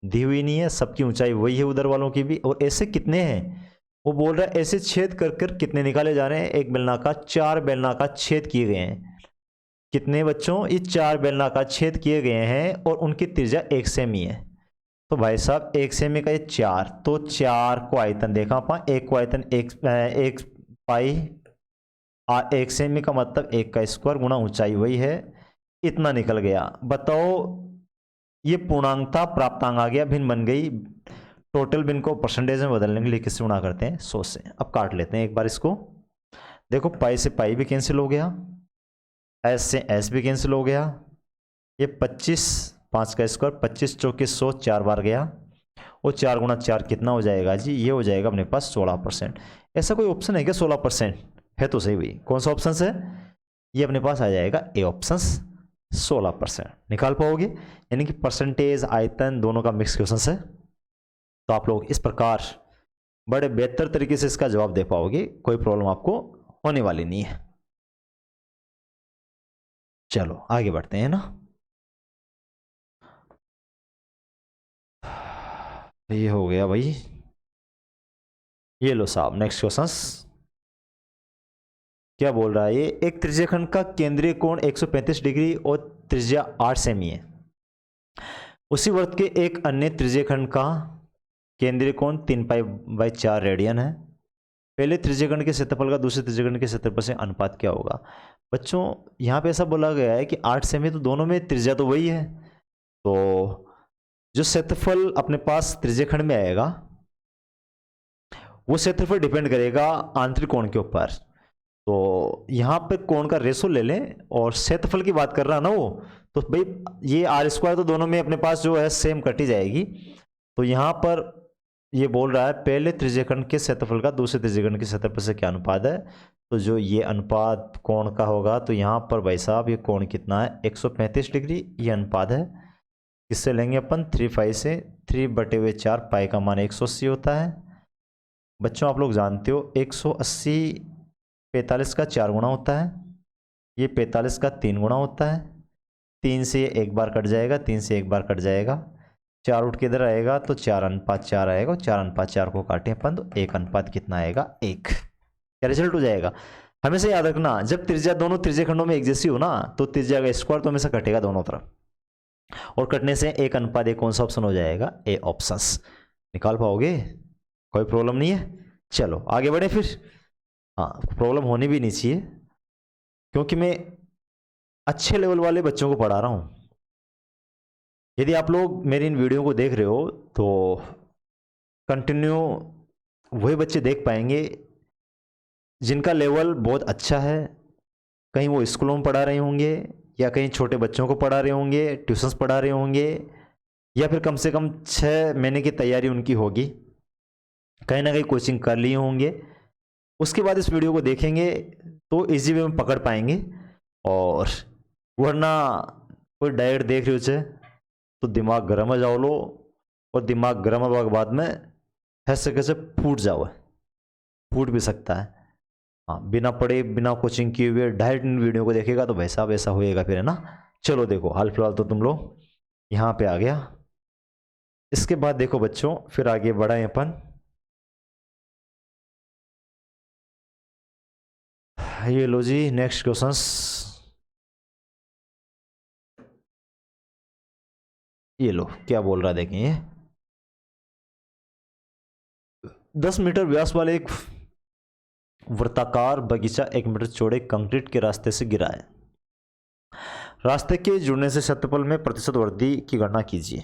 [SPEAKER 1] दी हुई नहीं है, सबकी ऊंचाई वही है उधर वालों की भी। और ऐसे कितने हैं वो बोल रहा है, ऐसे छेद कर कर कितने निकाले जा रहे हैं, एक बेलनाकार 4 बेलनाकार छेद किए गए हैं। कितने बच्चों, ये 4 बेलनाकार छेद किए गए हैं और उनकी त्रिज्या 1 सेमी है। तो भाई साहब 1 सेमी का ये 4, तो 4 को आयतन देखा अपन, एक को आयतन 1 पाई, 1 सेमी का मतलब 1 का स्क्वायर गुणा ऊंचाई वही है, इतना निकल गया। बताओ ये पूर्णांकता प्राप्तांक आ गया, भिन्न बन गई। टोटल भिन्न को परसेंटेज में बदलने के लिए किससे गुणा करते हैं, 100 से। अब काट लेते हैं एक बार इसको। देखो पाई से पाई भी कैंसिल हो गया, एस से एस भी कैंसिल हो गया, ये 25, 5 का स्क्वायर 25 चौके 100, 4 बार गया, और 4 गुणा 4 कितना हो जाएगा जी, ये हो जाएगा अपने पास 16%। ऐसा कोई ऑप्शन है क्या 16%, है तो सही हुई, कौन सा ऑप्शन है, ये अपने पास आ जाएगा ए ऑप्शन 16%। निकाल पाओगे, यानी कि परसेंटेज आयतन दोनों का मिक्स क्वेश्चन है। तो आप लोग इस प्रकार बड़े बेहतर तरीके से इसका जवाब दे पाओगे, कोई प्रॉब्लम आपको होने वाली नहीं है। चलो आगे बढ़ते हैं ना। ये हो गया भाई, ये लो साहब नेक्स्ट क्वेश्चन क्या बोल रहा है। ये एक त्रिज्याखंड का केंद्रीय कोण 135 डिग्री और त्रिज्या 8 सेमी है। उसी वर्त के एक अन्य त्रिज्याखंड का केंद्रीय कोण 3 पाई बाई 4 रेडियन है। पहले त्रिज्याखंड के क्षेत्रफल का दूसरे त्रिज्याखंड के क्षेत्रफल से अनुपात क्या होगा। बच्चों यहाँ पे ऐसा बोला गया है कि 8 सेमी, तो दोनों में त्रिज्या तो वही है, तो जो क्षेत्रफल अपने पास त्रिज्याखंड में आएगा वो क्षेत्रफल डिपेंड करेगा आंतरिक कोण के ऊपर। तो यहाँ पे कोण का रेशो ले लें और क्षेत्रफल की बात कर रहा ना वो, तो भाई ये आर स्क्वायर तो दोनों में अपने पास जो है सेम कटी जाएगी। तो यहाँ पर ये बोल रहा है पहले त्रिज्याखंड के क्षेत्रफल का दूसरे त्रिज्याखंड के क्षेत्रफल से क्या अनुपात है। तो जो ये अनुपात कोण का होगा, तो यहाँ पर भाई साहब ये कोण कितना है 135 डिग्री, ये अनुपात है किससे लेंगे अपन 3 पाई से 3/4 पाई का मान 180 होता है। बच्चों आप लोग जानते हो 180 45 का 4 गुना होता है, ये 45 का 3 गुना होता है। 3 से एक बार कट जाएगा, 3 से एक बार कट जाएगा, 4 उठ के इधर आएगा तो 4:4 आएगा, और 4:4 को काटें अपन तो 1 कितना आएगा 1। क्या रिजल्ट हो जाएगा? हमेशा याद रखना जब त्रिज्या दोनों त्रिज्या खंडों में एक जैसी हो ना तो त्रिज्या का स्क्वायर तो हमेशा कटेगा दोनों तरफ, और कटने से 1:1 कौन सा ऑप्शन हो जाएगा? A option. निकाल पाओगे? कोई प्रॉब्लम नहीं है। चलो आगे बढ़े फिर। हाँ प्रॉब्लम होनी भी नहीं चाहिए क्योंकि मैं अच्छे लेवल वाले बच्चों को पढ़ा रहा हूँ। यदि आप लोग मेरी इन वीडियो को देख रहे हो तो कंटिन्यू वही बच्चे देख पाएंगे जिनका लेवल बहुत अच्छा है। कहीं वो स्कूलों में पढ़ा रहे होंगे, या कहीं छोटे बच्चों को पढ़ा रहे होंगे, ट्यूशन्स पढ़ा रहे होंगे, या फिर कम से कम 6 महीने की तैयारी उनकी होगी, कहीं ना कहीं कोचिंग कर लिए होंगे। उसके बाद इस वीडियो को देखेंगे तो इजी वे में पकड़ पाएंगे। और वरना कोई डायरेक्ट देख रहे हो तो दिमाग गर्म हो जाओ लो, और दिमाग गर्म होने के बाद में ऐसे कैसे फूट जाओ, फूट भी सकता है। हाँ बिना पढ़े बिना कोचिंग किए हुए डायरेक्ट इन वीडियो को देखेगा तो वैसा वैसा होएगा फिर, है ना। चलो देखो हाल फिलहाल तो तुम लोग यहाँ पे आ गया। इसके बाद देखो बच्चों फिर आगे बढ़ाएं अपन। ये लो जी नेक्स्ट क्वेश्चंस। ये लो क्या बोल रहा है देखें। ये 10 मीटर व्यास वाले एक वृत्ताकार बगीचा 1 मीटर चौड़े कंक्रीट के रास्ते से गिरा है। रास्ते के जुड़ने से क्षेत्रफल में प्रतिशत वृद्धि की गणना कीजिए।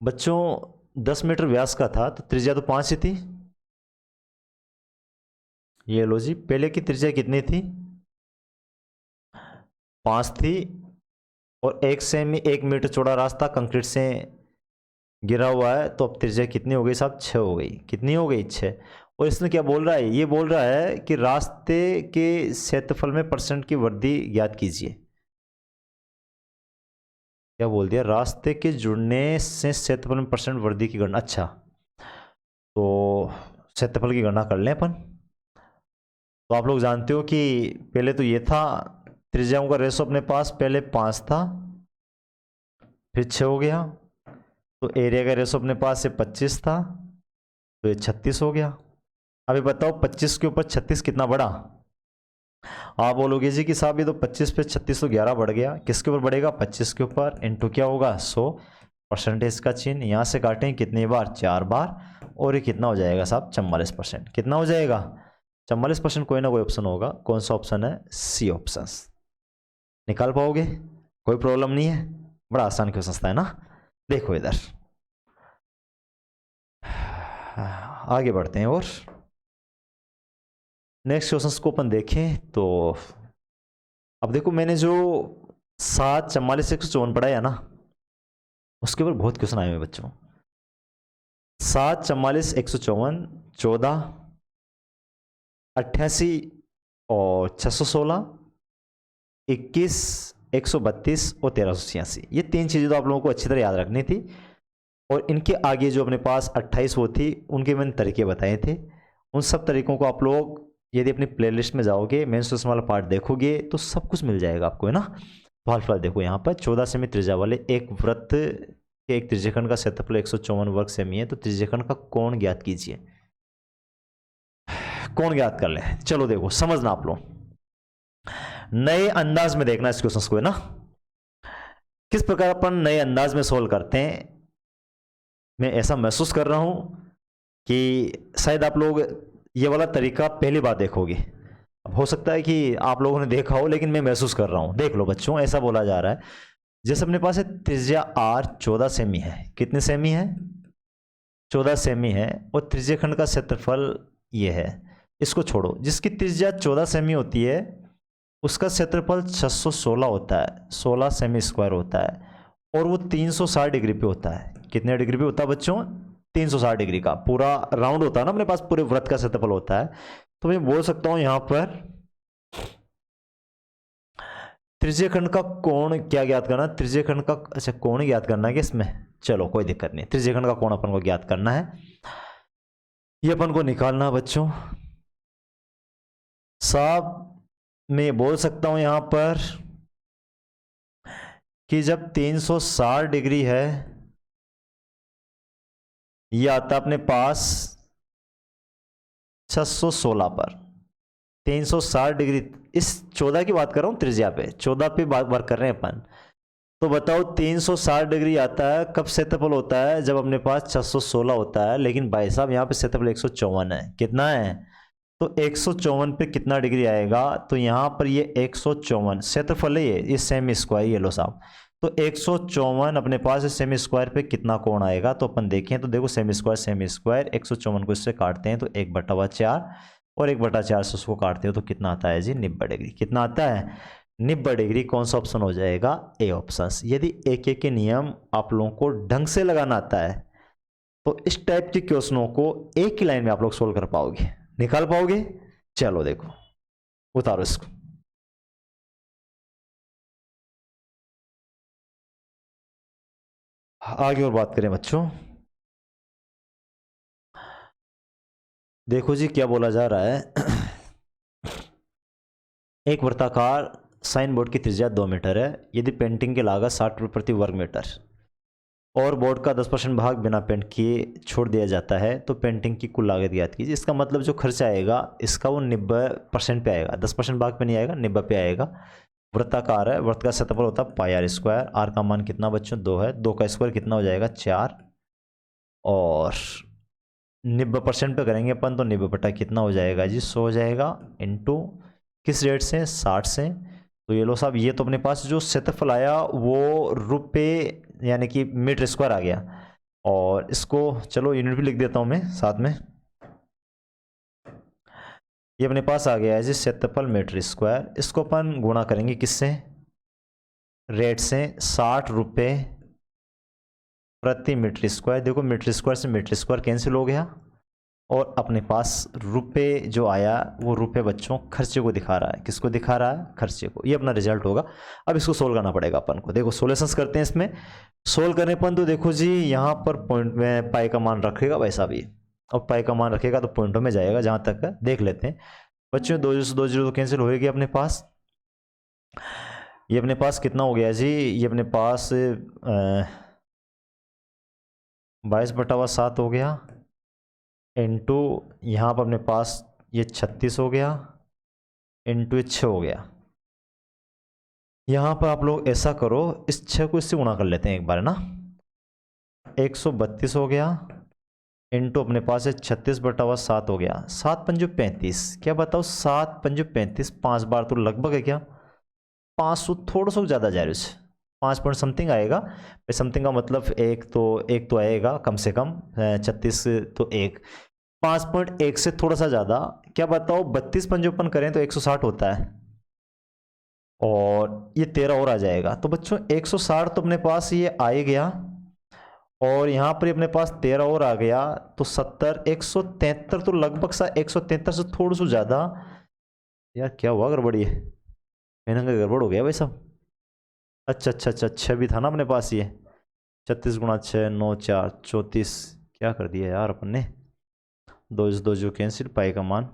[SPEAKER 1] बच्चों 10 मीटर व्यास का था तो त्रिज्या तो 5 ही थी। ये लो जी पहले की त्रिज्या कितनी थी? 5 थी, और 1 मीटर चौड़ा रास्ता कंक्रीट से गिरा हुआ है तो अब त्रिज्या कितनी हो गई साहब? 6 हो गई। कितनी हो गई? 6। और इसमें क्या बोल रहा है? ये बोल रहा है कि रास्ते के क्षेत्रफल में परसेंट की वृद्धि ज्ञात कीजिए। क्या बोल दिया? रास्ते के जुड़ने से क्षेत्रफल में परसेंट वृद्धि की गणना। अच्छा तो क्षेत्रफल की गणना कर लें अपन। तो आप लोग जानते हो कि पहले तो ये था त्रिज्याओं का रेशो अपने पास, पहले 5 था फिर 6 हो गया, तो एरिया का रेशो अपने पास से 25 था तो ये 36 हो गया। अभी बताओ 25 के ऊपर 36 कितना बढ़ा? आप बोलोगे जी कि साहब ये तो 25 पे 36 तो 11 बढ़ गया। किसके ऊपर बढ़ेगा? 25 के ऊपर, इंटू क्या होगा 100, परसेंटेज का चिन्ह यहाँ से काटें कितनी बार? 4 बार, और ये कितना हो जाएगा साहब? 44%। कितना हो जाएगा? 44%। कोई ना कोई ऑप्शन होगा। कौन सा ऑप्शन है? C option. निकाल पाओगे? कोई प्रॉब्लम नहीं है। बड़ा आसान क्वेश्चन था ना। देखो इधर आगे बढ़ते हैं और नेक्स्ट क्वेश्चन को अपन देखें तो अब देखो मैंने जो 7, 44, 154 पढ़ा है ना उसके ऊपर बहुत क्वेश्चन आए हुए बच्चों। 7, 44, 154, 14, 88 और 616, 21, 132 और 1386। ये 3 चीज़ें तो आप लोगों को अच्छी तरह याद रखनी थी। और इनके आगे जो अपने पास 28 वो थी उनके मैंने तरीके बताए थे। उन सब तरीकों को आप लोग यदि अपनी प्लेलिस्ट में जाओगे मेंस्ट्रुएशन वाला पार्ट देखोगे तो सब कुछ मिल जाएगा आपको, है ना। तो फिलहाल देखो यहाँ पर 14 सेमी त्रिज्या वाले एक वृत्त के एक त्रिज्यखंड का क्षेत्रफल 154 वर्ग सेमी है, तो त्रिज्यखंड का कोण ज्ञात कीजिए। कोण ज्ञात कर लें। चलो देखो समझना आप लोग नए अंदाज में देखना इस क्वेश्चन को, है ना। किस प्रकार अपन नए अंदाज में सोल्व करते हैं। मैं ऐसा महसूस कर रहा हूं कि शायद आप लोग ये वाला तरीका पहली बार देखोगे। अब हो सकता है कि आप लोगों ने देखा हो लेकिन मैं महसूस कर रहा हूं। देख लो बच्चों ऐसा बोला जा रहा है जैसे अपने पास त्रिज्या r 14 सेमी है। कितने सेमी है? 14 सेमी है। और त्रिज्यखंड का क्षेत्रफल ये है। इसको छोड़ो, जिसकी त्रिज्या 14 सेमी होती है उसका क्षेत्रफल 616 होता है, 16 सेमी स्क्वायर होता है, और वो 360 डिग्री पे होता है। कितने डिग्री पे होता है बच्चों? 360 डिग्री का पूरा राउंड होता है ना अपने पास, पूरे वृत्त का क्षेत्रफल होता है। तो मैं बोल सकता हूं यहां पर त्रिज्यीय खंड का कोण क्या ज्ञात करना, त्रिज्यीय खंड का अच्छा कोण ज्ञात करना है कि इसमें, चलो कोई दिक्कत नहीं, त्रिज्यीय खंड का कोण अपन को ज्ञात करना है, ये अपन को निकालना है बच्चों। साहब मैं बोल सकता हूं यहां पर कि जब 360 डिग्री है, ये आता अपने पास 616 पर, 360 डिग्री, इस 14 की बात कर रहा हूं, त्रिज्या पे 14 पे बात वर्क कर रहे हैं अपन। तो बताओ 360 डिग्री आता है कब क्षेत्रफल होता है, जब अपने पास 616 होता है। लेकिन भाई साहब यहाँ पे क्षेत्रफल 154 है, कितना है, तो 154 पे कितना डिग्री आएगा, तो यहाँ पर ये 154 क्षेत्रफल है, ये सेमी स्क्वायर, ये लो साहब, तो 154 अपने पास सेमी स्क्वायर पे कितना कोण आएगा, तो अपन देखें तो देखो सेमी स्क्वायर 154 को इससे काटते हैं तो 1/4 और 1/4 से उसको काटते हो तो कितना आता है जी, 90 डिग्री। कितना आता है, 90 डिग्री। कौन सा ऑप्शन हो जाएगा, ए ऑप्शन। यदि एक एक के नियम आप लोगों को ढंग से लगाना आता है तो इस टाइप के क्वेश्चनों को एक ही लाइन में आप लोग सोल्व कर पाओगे, निकाल पाओगे। चलो देखो, उतारो इसको। आगे और बात करें बच्चों, देखो जी क्या बोला जा रहा है। एक वृत्ताकार साइन बोर्ड की त्रिज्या 2 मीटर है, यदि पेंटिंग की लागत 60 रुपये प्रति वर्ग मीटर और बोर्ड का 10% भाग बिना पेंट किए छोड़ दिया जाता है, तो पेंटिंग की कुल लागत ज्ञात कीजिए। इसका मतलब जो खर्च आएगा इसका वो 90% पे आएगा, 10% भाग पे नहीं आएगा, 90 पे आएगा। वृत्ताकार है, वृत्त का क्षेत्रफल होता है पाई आर स्क्वायर, आर का मान कितना बच्चों 2 है, 2 का स्क्वायर कितना हो जाएगा 4, और 90% पे करेंगे अपन तो 90 बटा कितना हो जाएगा जी 100 हो जाएगा, इंटू किस रेट से 60 से। तो ये लो साहब, ये तो अपने पास जो क्षेत्रफल आया वो रुपये यानी कि मीटर स्क्वायर आ गया, और इसको चलो यूनिट भी लिख देता हूँ मैं साथ में। ये अपने पास आ गया है जी क्षेत्रफल मीटर स्क्वायर, इसको अपन गुणा करेंगे किससे, रेट से, 60 रुपये प्रति मीटर स्क्वायर। देखो मीटर स्क्वायर से मीटर स्क्वायर कैंसिल हो गया, और अपने पास रुपये जो आया वो रुपये बच्चों खर्चे को दिखा रहा है, किसको दिखा रहा है, खर्चे को। ये अपना रिजल्ट होगा। अब इसको सोल्व करना पड़ेगा अपन को। देखो सोल्यूशंस करते हैं इसमें। सोल्व करने पर तो देखो जी यहाँ पर पॉइंट में पाई का मान रखेगा वैसा भी, और पाई का मान रखेगा तो पॉइंटों में जाएगा, जहाँ तक देख लेते हैं बच्चों। 2 से 2 जीरो तो कैंसिल होएगी अपने पास। ये अपने पास कितना हो गया जी, ये अपने पास 22/7 हो गया, इंटू यहाँ पर अपने पास ये 36 हो गया, इंटू 6 हो गया। यहाँ पर आप लोग ऐसा करो, इस 6 को इससे गुणा कर लेते हैं एक बार ना, 132 हो गया, इंटू अपने पास है 36/7 हो गया, 7 पंजो 35। क्या बताओ 7 पंजो 35, 5 बार तो लगभग है क्या, 500 थोड़ा सा ज़्यादा जा रही है, 5 पॉइंट समथिंग आएगा। समथिंग का मतलब एक तो आएगा कम से कम, 36 तो 5.1 से थोड़ा सा ज़्यादा। क्या बताओ 32 पंजोपन करें तो 160 होता है, और ये 13 और आ जाएगा। तो बच्चों 160 तो अपने पास ये आ ही गया, और यहाँ पर अपने पास 13 और आ गया, तो 70, 173 तो लगभग सा 173 से थोड़ा सा ज़्यादा। यार क्या हुआ, गड़बड़ी है, मैंने कहा गड़बड़ हो गया भाई साहब। अच्छा 6 भी था ना अपने पास, ये 36 गुणा 6 9 4 34, क्या कर दिया यार अपन ने, 2 से 2 जो कैंसिल, पाई का मान।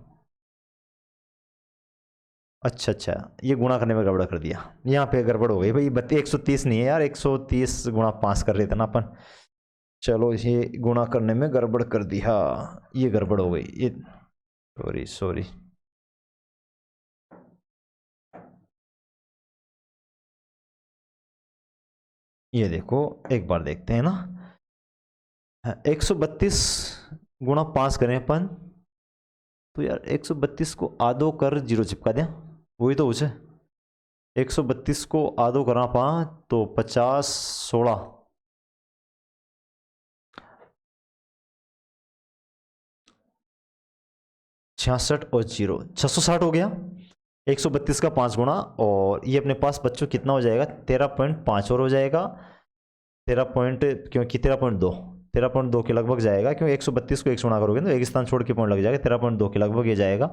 [SPEAKER 1] अच्छा ये गुणा करने में गड़बड़ कर दिया, यहाँ पे गड़बड़ हो गई भाई। 130 नहीं है यार, 130 गुणा 5 कर रहे थे ना अपन। चलो ये गुणा करने में गड़बड़ कर दिया, ये गड़बड़ हो गई, ये सॉरी। ये देखो एक बार देखते हैं ना, 132 गुणा 5 करें अपन, तो यार 132 को आधो कर 0 चिपका दें, वही तो उसे 132 को आधो करना 5 तो 50 16, 66 और 0 660 हो गया। 132 का 5 गुणा, और ये अपने पास बच्चों कितना हो जाएगा, 13.5 और हो जाएगा, 13 पॉइंट क्योंकि 13.2 के लगभग जाएगा, क्योंकि 132 को 1 गुणा करोगे तो एक स्थान छोड़ के पॉइंट लग जाएगा, 13.2 के लगभग ये जाएगा।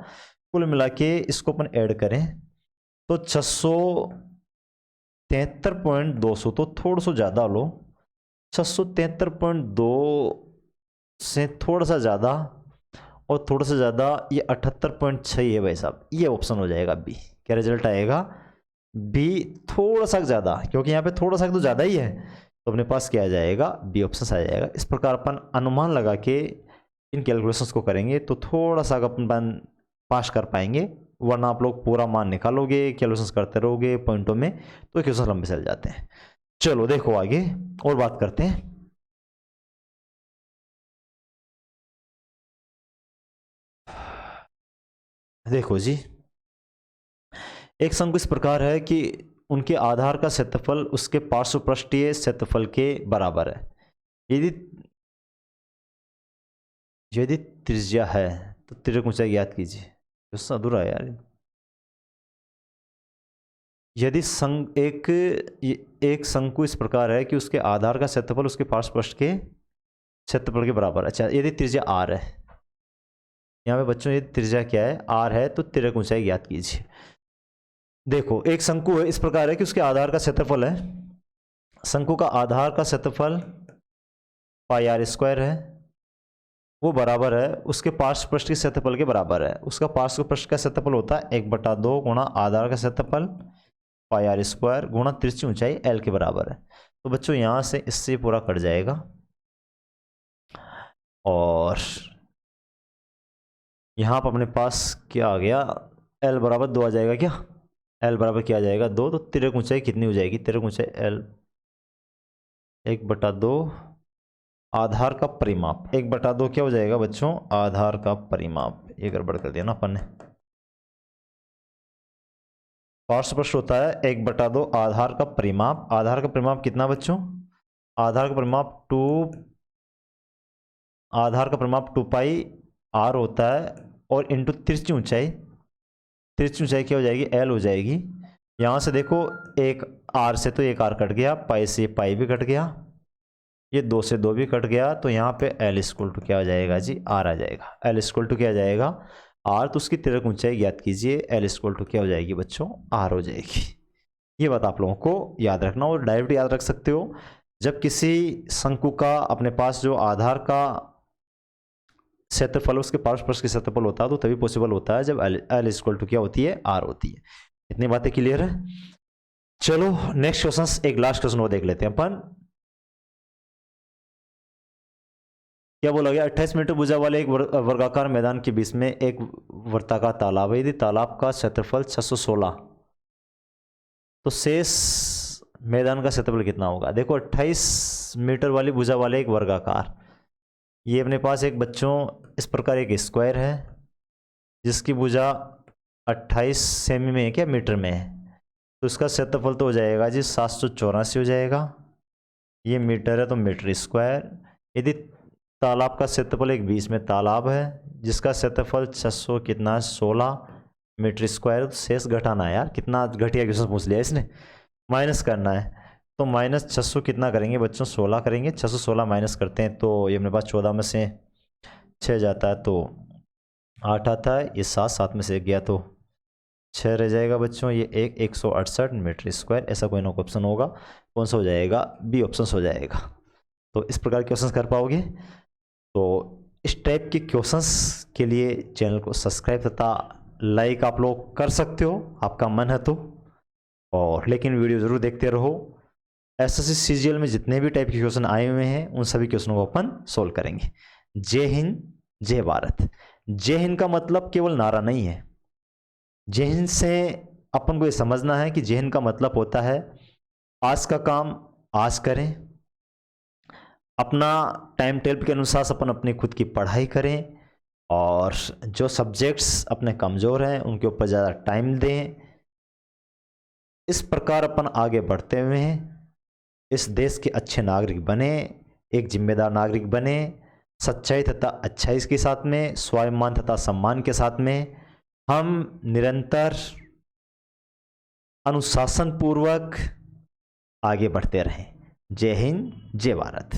[SPEAKER 1] कुल मिला के इसको अपन ऐड करें तो 673.200 तो थोड़ा सा ज़्यादा लो, 673.2 से थोड़ा सा ज़्यादा और थोड़ा सा ज़्यादा ये 78.6 है भाई साहब, ये ऑप्शन हो जाएगा बी। क्या रिजल्ट आएगा? बी, थोड़ा सा ज़्यादा, क्योंकि यहाँ पे थोड़ा सा तो ज़्यादा ही है, तो अपने पास क्या आ जाएगा? बी ऑप्शन आ जाएगा। इस प्रकार अपन अनुमान लगा के इन कैलकुलेशंस को करेंगे तो थोड़ा सा अपन पास कर पाएंगे, वरना आप लोग पूरा मान निकालोगे, कैलकुलेशंस करते रहोगे पॉइंटों में, तो क्वेश्चन लंबे चल जाते हैं। चलो देखो आगे और बात करते हैं। देखो जी, एक शंकु इस प्रकार है कि उनके आधार का क्षेत्रफल उसके पार्श्वपृष्ठीय क्षेत्रफल के बराबर है। यदि यदि त्रिज्या है तो त्रिज्या ऊंचाई ज्ञात कीजिए। क्वेश्चन अधूरा है यार। यदि एक शंकु इस प्रकार है कि उसके आधार का क्षेत्रफल उसके पार्श्वपृष्ठ के क्षेत्रफल के बराबर। अच्छा, यदि त्रिज्या आर है, यहाँ पे बच्चों यदि त्रिज्या क्या है? आर है, तो त्रिज्या ऊंचाई ज्ञात कीजिए। देखो, एक शंकु है इस प्रकार है कि उसके आधार का क्षेत्रफल है, शंकु का आधार का क्षेत्रफल पाई आर स्क्वायर है, वो बराबर है उसके पार्श्वपृष्ठ के क्षेत्रफल के बराबर है। उसका पार्श्वपृष्ठ का क्षेत्रफल होता है 1/2 गुणा आधार का क्षेत्रफल पाई आर स्क्वायर गुणा तिरछी ऊंचाई एल के बराबर है। तो बच्चों यहाँ से इससे पूरा कट जाएगा और यहाँ पर अपने पास क्या आ गया? एल बराबर 2 आ जाएगा। क्या एल बराबर क्या आ जाएगा? 2। तो तिरक ऊंचाई कितनी हो जाएगी? तिरक ऊंचाई एल 1/2 आधार का परिमाप। 1/2 क्या हो जाएगा बच्चों? आधार का परिमाप। ये गड़बड़ कर दिया ना अपन ने। पार्श्वपृष्ठ होता है 1/2 आधार का परिमाप। आधार का परिमाप कितना बच्चों? आधार का परिमाप 2, आधार का परिमाप 2 पाई आर होता है और इंटू तिरछी ऊंचाई। तिरछी ऊंचाई क्या हो जाएगी? एल हो जाएगी। यहाँ से देखो, एक आर से तो एक आर कट गया, पाई से पाई भी कट गया, ये 2 से 2 भी कट गया, तो यहाँ पे एल इक्वल टू क्या हो जाएगा जी? आर आ जाएगा। एल इक्वल टू क्या आ जाएगा? आर। तो उसकी तिरक ऊंचाई ज्ञात कीजिए। एल इक्वल टू क्या हो जाएगी बच्चों? आर हो जाएगी। ये बात आप लोगों को याद रखना, और डायरेक्ट याद रख सकते हो। जब किसी शंकु का अपने पास जो आधार का क्षेत्रफल उसके पार्श्वपृष्ठ के क्षेत्रफल होता है, तो तभी पॉसिबल होता है जब एल इक्वल टू क्या होती है? आर होती है। इतनी बातें क्लियर है? चलो नेक्स्ट क्वेश्चन, एक लास्ट क्वेश्चन वो देख लेते हैं अपन। क्या बोला गया? 28 मीटर भुजा वाले एक वर्गाकार मैदान के बीच में एक वर्ताकार तालाब है। यदि तालाब का क्षेत्रफल 616, तो शेष मैदान का क्षेत्रफल कितना होगा? देखो, 28 मीटर वाली भुजा वाले एक वर्गाकार, ये अपने पास एक बच्चों इस प्रकार एक स्क्वायर है जिसकी भुजा 28 सेमी में है, क्या मीटर में है, तो इसका क्षेत्रफल तो हो जाएगा जी 784 हो जाएगा। ये मीटर है तो मीटर स्क्वायर। यदि तालाब का क्षेत्रफल एक बीच में तालाब है जिसका क्षेत्रफल 600 कितना 16 मीटर स्क्वायर, तो शेष घटाना है यार। कितना घटिया क्वेश्चन पूछ लिया इसने, माइनस करना है। तो माइनस 600 कितना करेंगे बच्चों? 16 करेंगे। 616 माइनस करते हैं तो ये अपने पास 14 में से 6 जाता है तो 8 आता है। ये 7 में से 1 गया तो 6 रह जाएगा बच्चों। ये 168 मीटर स्क्वायर। ऐसा कोई ना कोई ऑप्शन होगा, कौन सा हो जाएगा? बी ऑप्शन हो जाएगा। तो इस प्रकार के क्वेश्चन कर पाओगे। तो इस टाइप के क्वेश्चंस के लिए चैनल को सब्सक्राइब तथा लाइक आप लोग कर सकते हो, आपका मन है तो। और लेकिन वीडियो ज़रूर देखते रहो। एसएससी सीजीएल में जितने भी टाइप के क्वेश्चन आए हुए हैं उन सभी क्वेश्चनों को अपन सोल्व करेंगे। जय हिंद, जय भारत। जय हिंद का मतलब केवल नारा नहीं है। जय हिंद से अपन को ये समझना है कि जय हिंद का मतलब होता है आज का काम आज करें, अपना टाइम टेबल के अनुसार अपन अपनी खुद की पढ़ाई करें, और जो सब्जेक्ट्स अपने कमज़ोर हैं उनके ऊपर ज़्यादा टाइम दें। इस प्रकार अपन आगे बढ़ते हुए इस देश के अच्छे नागरिक बने, एक जिम्मेदार नागरिक बने, सच्चाई तथा अच्छाई के साथ में, स्वाभिमान तथा सम्मान के साथ में हम निरंतर अनुशासन पूर्वक आगे बढ़ते रहें। जय हिंद, जय भारत।